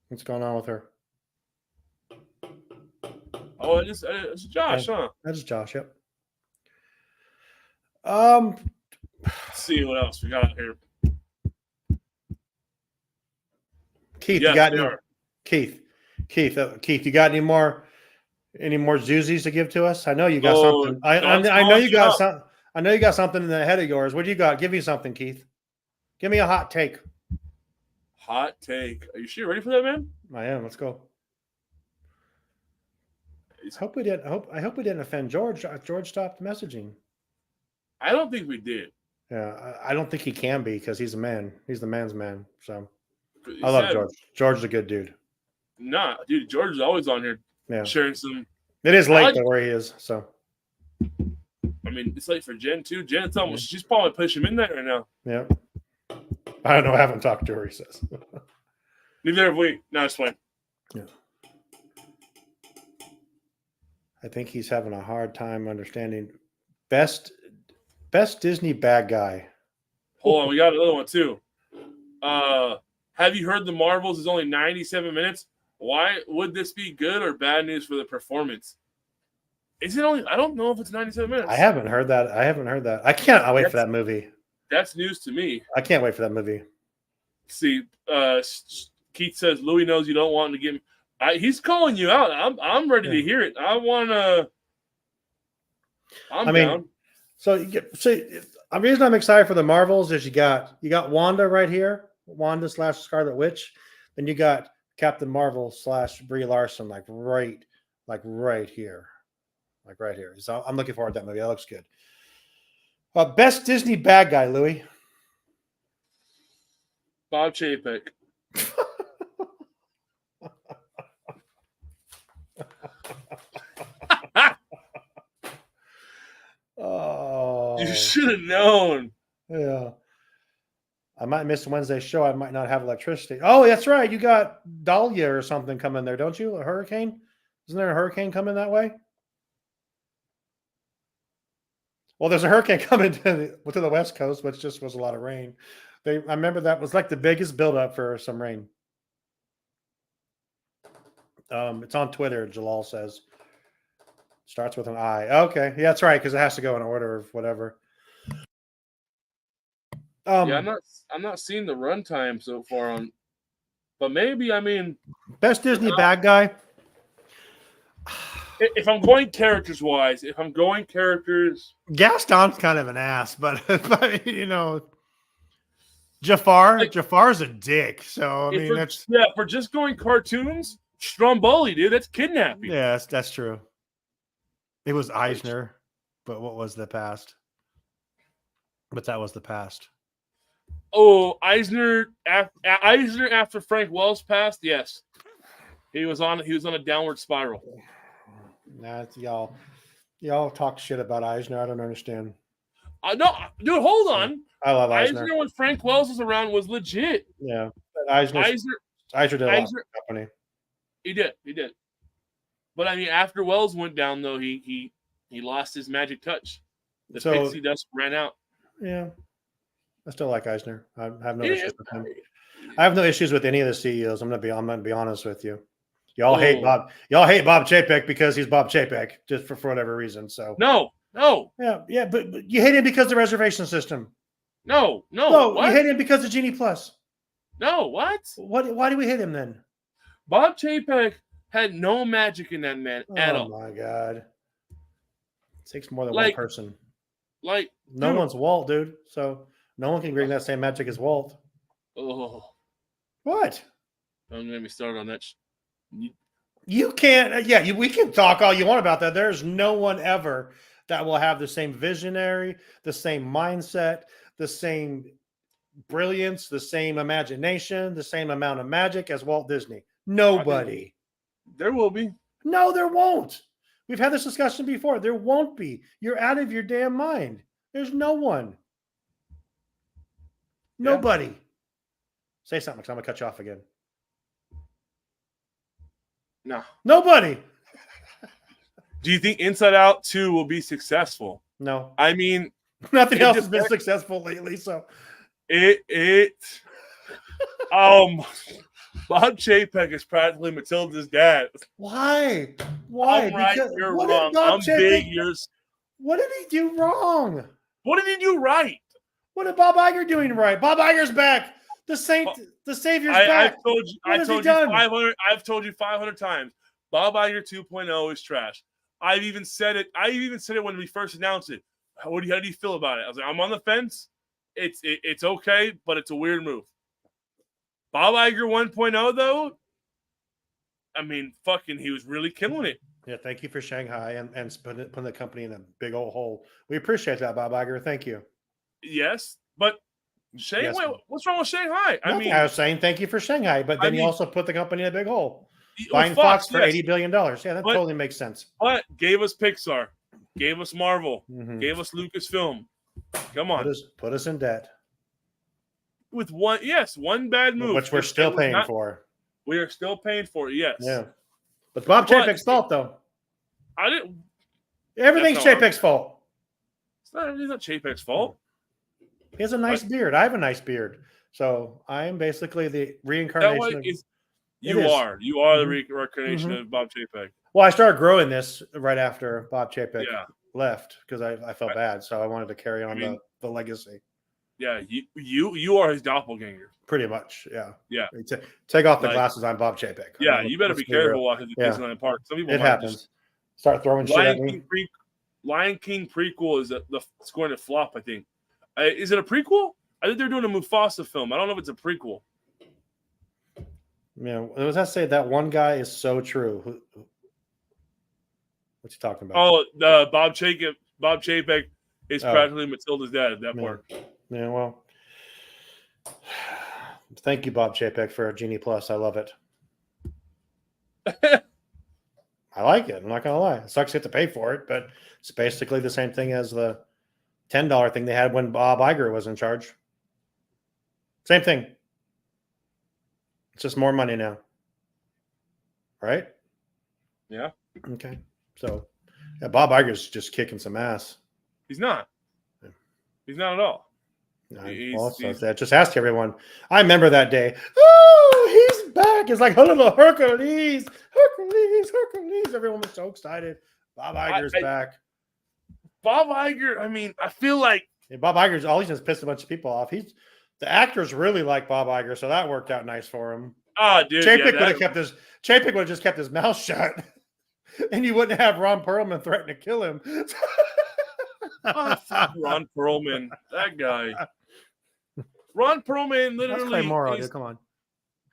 What's going on with her? Oh, it's Josh, huh? That's Josh, yep. Let's see what else we got out here. Keith, you got any more Zoozies to give to us? I know you got something. I know you got something. I know you got something in the head of yours. What do you got? Give me something, Keith. Give me a hot take. Hot take. Are you sure? Ready for that, man? I am. Let's go. I hope we didn't offend George. George stopped messaging. I don't think we did. Yeah, I don't think he can be because he's a man. He's the man's man. So I love George. George's a good dude. Nah, dude, George is always on here sharing some. It is late though where he is. So I mean, it's late for Jen too. Jen's almost she's probably pushing him in there right now. Yeah. I don't know. I haven't talked to her, he says. Neither have we. No, it's fine. Yeah. I think he's having a hard time understanding. Best Disney bad guy. Hold on, we got another one too. Have you heard the Marvels is only 97 minutes? Why would this be good or bad news for the performance? Is it only? I don't know if it's 97 minutes. I haven't heard that. I can't wait for that movie. That's news to me. I can't wait for that movie. See, Keith says Louis knows you don't want to give him. He's calling you out. I'm ready to hear it. I'm down. So the reason I'm excited for the Marvels is you got Wanda right here, Wanda / Scarlet Witch, then you got Captain Marvel / Brie Larson right here. Right here. So I'm looking forward to that movie. That looks good. Best Disney bad guy, Louis. Bob Chapek. Oh, you should have known. Yeah. I might miss Wednesday's show. I might not have electricity. Oh, that's right. You got Dahlia or something coming there, don't you? A hurricane? Isn't there a hurricane coming that way? Well, there's a hurricane coming to the West Coast, which just was a lot of rain. I remember that was like the biggest buildup for some rain. It's on Twitter, Jalal says. Starts with an I. Okay. Yeah, that's right, because it has to go in order of whatever. Yeah, I'm not seeing the runtime so far on, but maybe best Disney bad guy. If I'm going characters, Gaston's kind of an ass, but Jafar's a dick. So for just going cartoons, Stromboli, dude, that's kidnapping. Yeah, that's true. It was Eisner, but what was the past? But that was the past. Oh, Eisner after Frank Wells passed, yes. He was on a downward spiral. Nah, y'all talk shit about Eisner. I don't understand. No, dude, hold on. I love Eisner. Eisner when Frank Wells was around was legit. Yeah, but Eisner did a lot for the company. He did. But after Wells went down, though, he lost his magic touch. The pixie dust ran out. Yeah, I still like Eisner. I have no issues with him. I have no issues with any of the CEOs. I'm gonna be honest with you. Y'all hate Bob Chapek because he's Bob Chapek, just for whatever reason. So no. Yeah, but you hate him because of the reservation system. No. You hate him because of Genie Plus. No, what? Why do we hate him then? Bob Chapek had no magic in that man at all. Oh my god. It takes more than one person. No one's Walt, dude. So no one can bring that same magic as Walt. Oh. What? Don't get me started on that. You can't. We can talk all you want about that. There's no one ever that will have the same visionary, the same mindset, the same brilliance, the same imagination, the same amount of magic as Walt Disney. Nobody. There will be. No, there won't. We've had this discussion before. There won't be. You're out of your damn mind. There's no one. Nobody. Say something, because I'm going to cut you off again. No. Nobody. Do you think Inside Out 2 will be successful? No. Nothing else has been successful lately, so. Bob Chapek is practically Matilda's dad. Why? I'm right, you're wrong. I'm big, yours. What did he do wrong? What did he do right? What did Bob Iger doing right? Bob Iger's back. The Savior's back. I've told you 500 times. Bob Iger 2.0 is trash. I've even said it. When we first announced it. How do you feel about it? I was like, I'm on the fence. It's okay, but it's a weird move. Bob Iger 1.0 though. He was really killing it. Yeah, thank you for Shanghai and putting the company in a big old hole. We appreciate that, Bob Iger. Thank you. Yes, but Shanghai. Yes. What's wrong with Shanghai? I was saying thank you for Shanghai, but then you also put the company in a big hole. Buying Fox for $80 billion. Yeah, that totally makes sense. But gave us Pixar, gave us Marvel, gave us Lucasfilm. Come on. Put us in debt. With one bad move. Which we're still paying for. We are still paying for it, yes. Yeah. But Bob Chapek's fault, though. I didn't. Everything's That's not- Chapek's fault. It's not Chapek's fault. He has a nice beard. I have a nice beard. So I am basically the That reincarnation way of... is It you is. are the Mhm. reincarnation Mhm. of Bob Chapek. Well, I started growing this right after Bob Chapek Yeah. left because I felt bad. So I wanted to carry on the legacy. Yeah, you are his doppelganger. Pretty much, yeah. Yeah. Take off the Like- glasses. I'm Bob Chapek. I Yeah, mean, you better let's be real. careful walking to Yeah. Disneyland Park. Some people It might happens. just Start throwing shit at me. Lion King prequel is it's going to flop. I think. Is it a prequel? I think they're doing a Mufasa film. I don't know if it's a prequel. Yeah, what does that say? That one guy is so true. What's he talking about? Oh, Bob Chapek is Oh. practically Matilda's dad at that part. Yeah, well, thank you, Bob Chapek, for Genie Plus. I love it. I like it. I'm not gonna lie. It sucks you have to pay for it, but it's basically the same thing as the $10 thing they had when Bob Iger was in charge. Same thing. It's just more money now, right? Yeah. Okay. So, yeah, Bob Iger's just kicking some ass. He's not. Yeah. He's not at all. Just ask everyone. I remember that day. Oh, he's back. It's like, hello, Hercules. Everyone was so excited. Bob Iger's back. Bob Iger, I mean, I feel like Bob Iger's all he's just pissed a bunch of people off. The actors really like Bob Iger, so that worked out nice for him. Oh, dude. Chapek would have just kept his mouth shut. And you wouldn't have Ron Perlman threaten to kill him. Oh, fuck Ron Perlman. That guy. Ron Perlman literally. That's come on.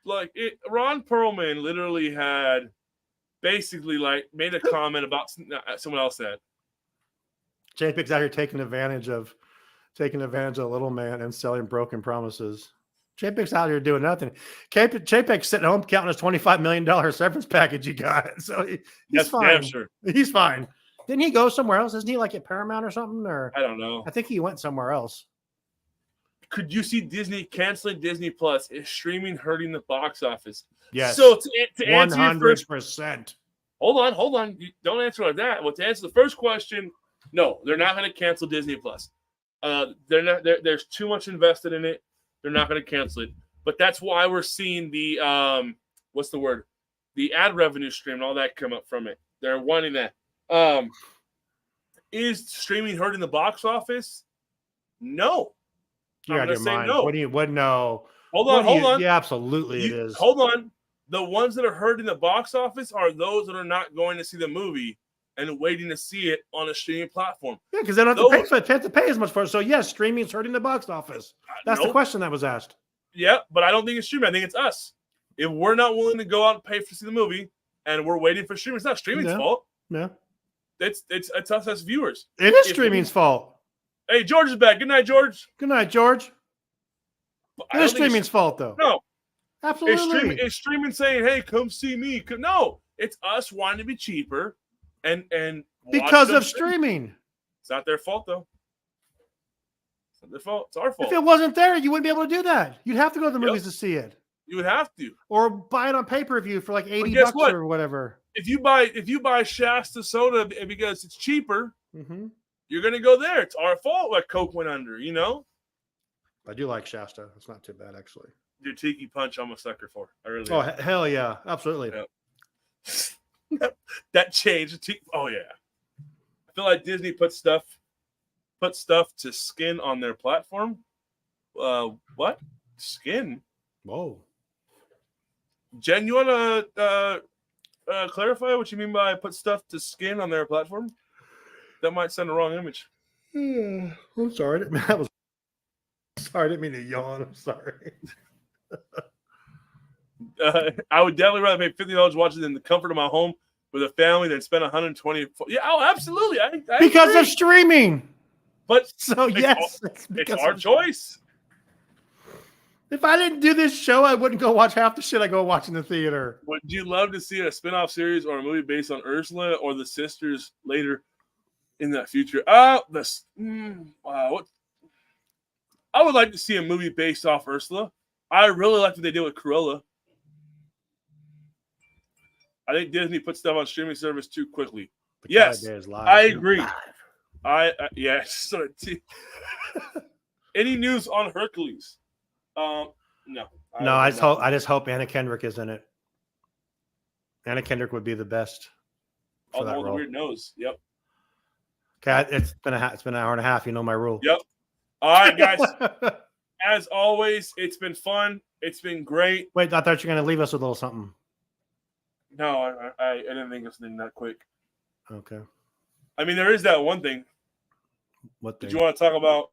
Ron Perlman literally had basically made a comment about someone else said. Chapek's out here taking advantage of a little man and selling broken promises. Chapek's out here doing nothing. Chapek's sitting home counting his $25 million severance package he got. So he's fine. Damn sure. He's fine. Didn't he go somewhere else? Isn't he like at Paramount or something? Or I don't know. I think he went somewhere else. Could you see Disney canceling Disney Plus? Is streaming hurting the box office? Yes. So to answer your first, 100%. Hold on. You don't answer like that. Well, to answer the first question, no, they're not going to cancel Disney Plus. They're not. There's too much invested in it. They're not going to cancel it. But that's why we're seeing the what's the word? The ad revenue stream and all that come up from it. They're wanting that. Is streaming hurting the box office? No. You're out of your mind. No. What? No. Hold on. Yeah, absolutely it is. Hold on. The ones that are hurting the box office are those that are not going to see the movie and waiting to see it on a streaming platform. Yeah, because they don't have to pay as much for it. So yes, streaming is hurting the box office. That's the question that was asked. Yeah, but I don't think it's streaming. I think it's us. If we're not willing to go out and pay to see the movie and we're waiting for streaming, it's not streaming's fault. No. It's us as viewers. It is streaming's fault. Hey, George is back. Good night, George. Good night, George. It is streaming's fault, though. No. Absolutely. It's streaming saying, hey, come see me. No, it's us wanting to be cheaper and because of streaming. It's not their fault, though. It's not their fault. It's our fault. If it wasn't there, you wouldn't be able to do that. You'd have to go to the movies to see it. You would have to. Or buy it on pay-per-view for like $80 or whatever. If you buy Shasta soda because it's cheaper, you're gonna go there. It's our fault like Coke went under, you know? I do like Shasta. It's not too bad, actually. Dude, Tiki Punch, I'm a sucker for. I really am. Hell yeah. Absolutely. Yeah. That changed. Oh, yeah. I feel like Disney put stuff to skin on their platform. What? Skin? Whoa. Jen, you want to clarify what you mean by put stuff to skin on their platform? That might send the wrong image. I'm sorry. Sorry, I didn't mean to yawn. I'm sorry. I would definitely rather pay $50 watching it in the comfort of my home with a family than spend $120. Yeah, oh, absolutely. I because agree. of streaming. But so yes, it's our choice. If I didn't do this show, I wouldn't go watch half the shit I go watch in the theater. Would you love to see a spinoff series or a movie based on Ursula or the sisters later in that future? What? I would like to see a movie based off Ursula. I really like what they did with Cruella. I think Disney put stuff on streaming service too quickly. Yes, Is live. I agree. Live. Yeah. So, any news on Hercules? No. No, I I just hope Anna Kendrick is in it. Anna Kendrick would be the best for Oh, that the role. weird nose. Yep. Okay, it's been an hour and a half. You know my rule. Yep. All right, guys. As always, it's been fun. It's been great. Wait, I thought you were going to leave us with a little something. No, I didn't think it was that quick. Okay. I mean, there is that one thing. What thing? Did you want to talk about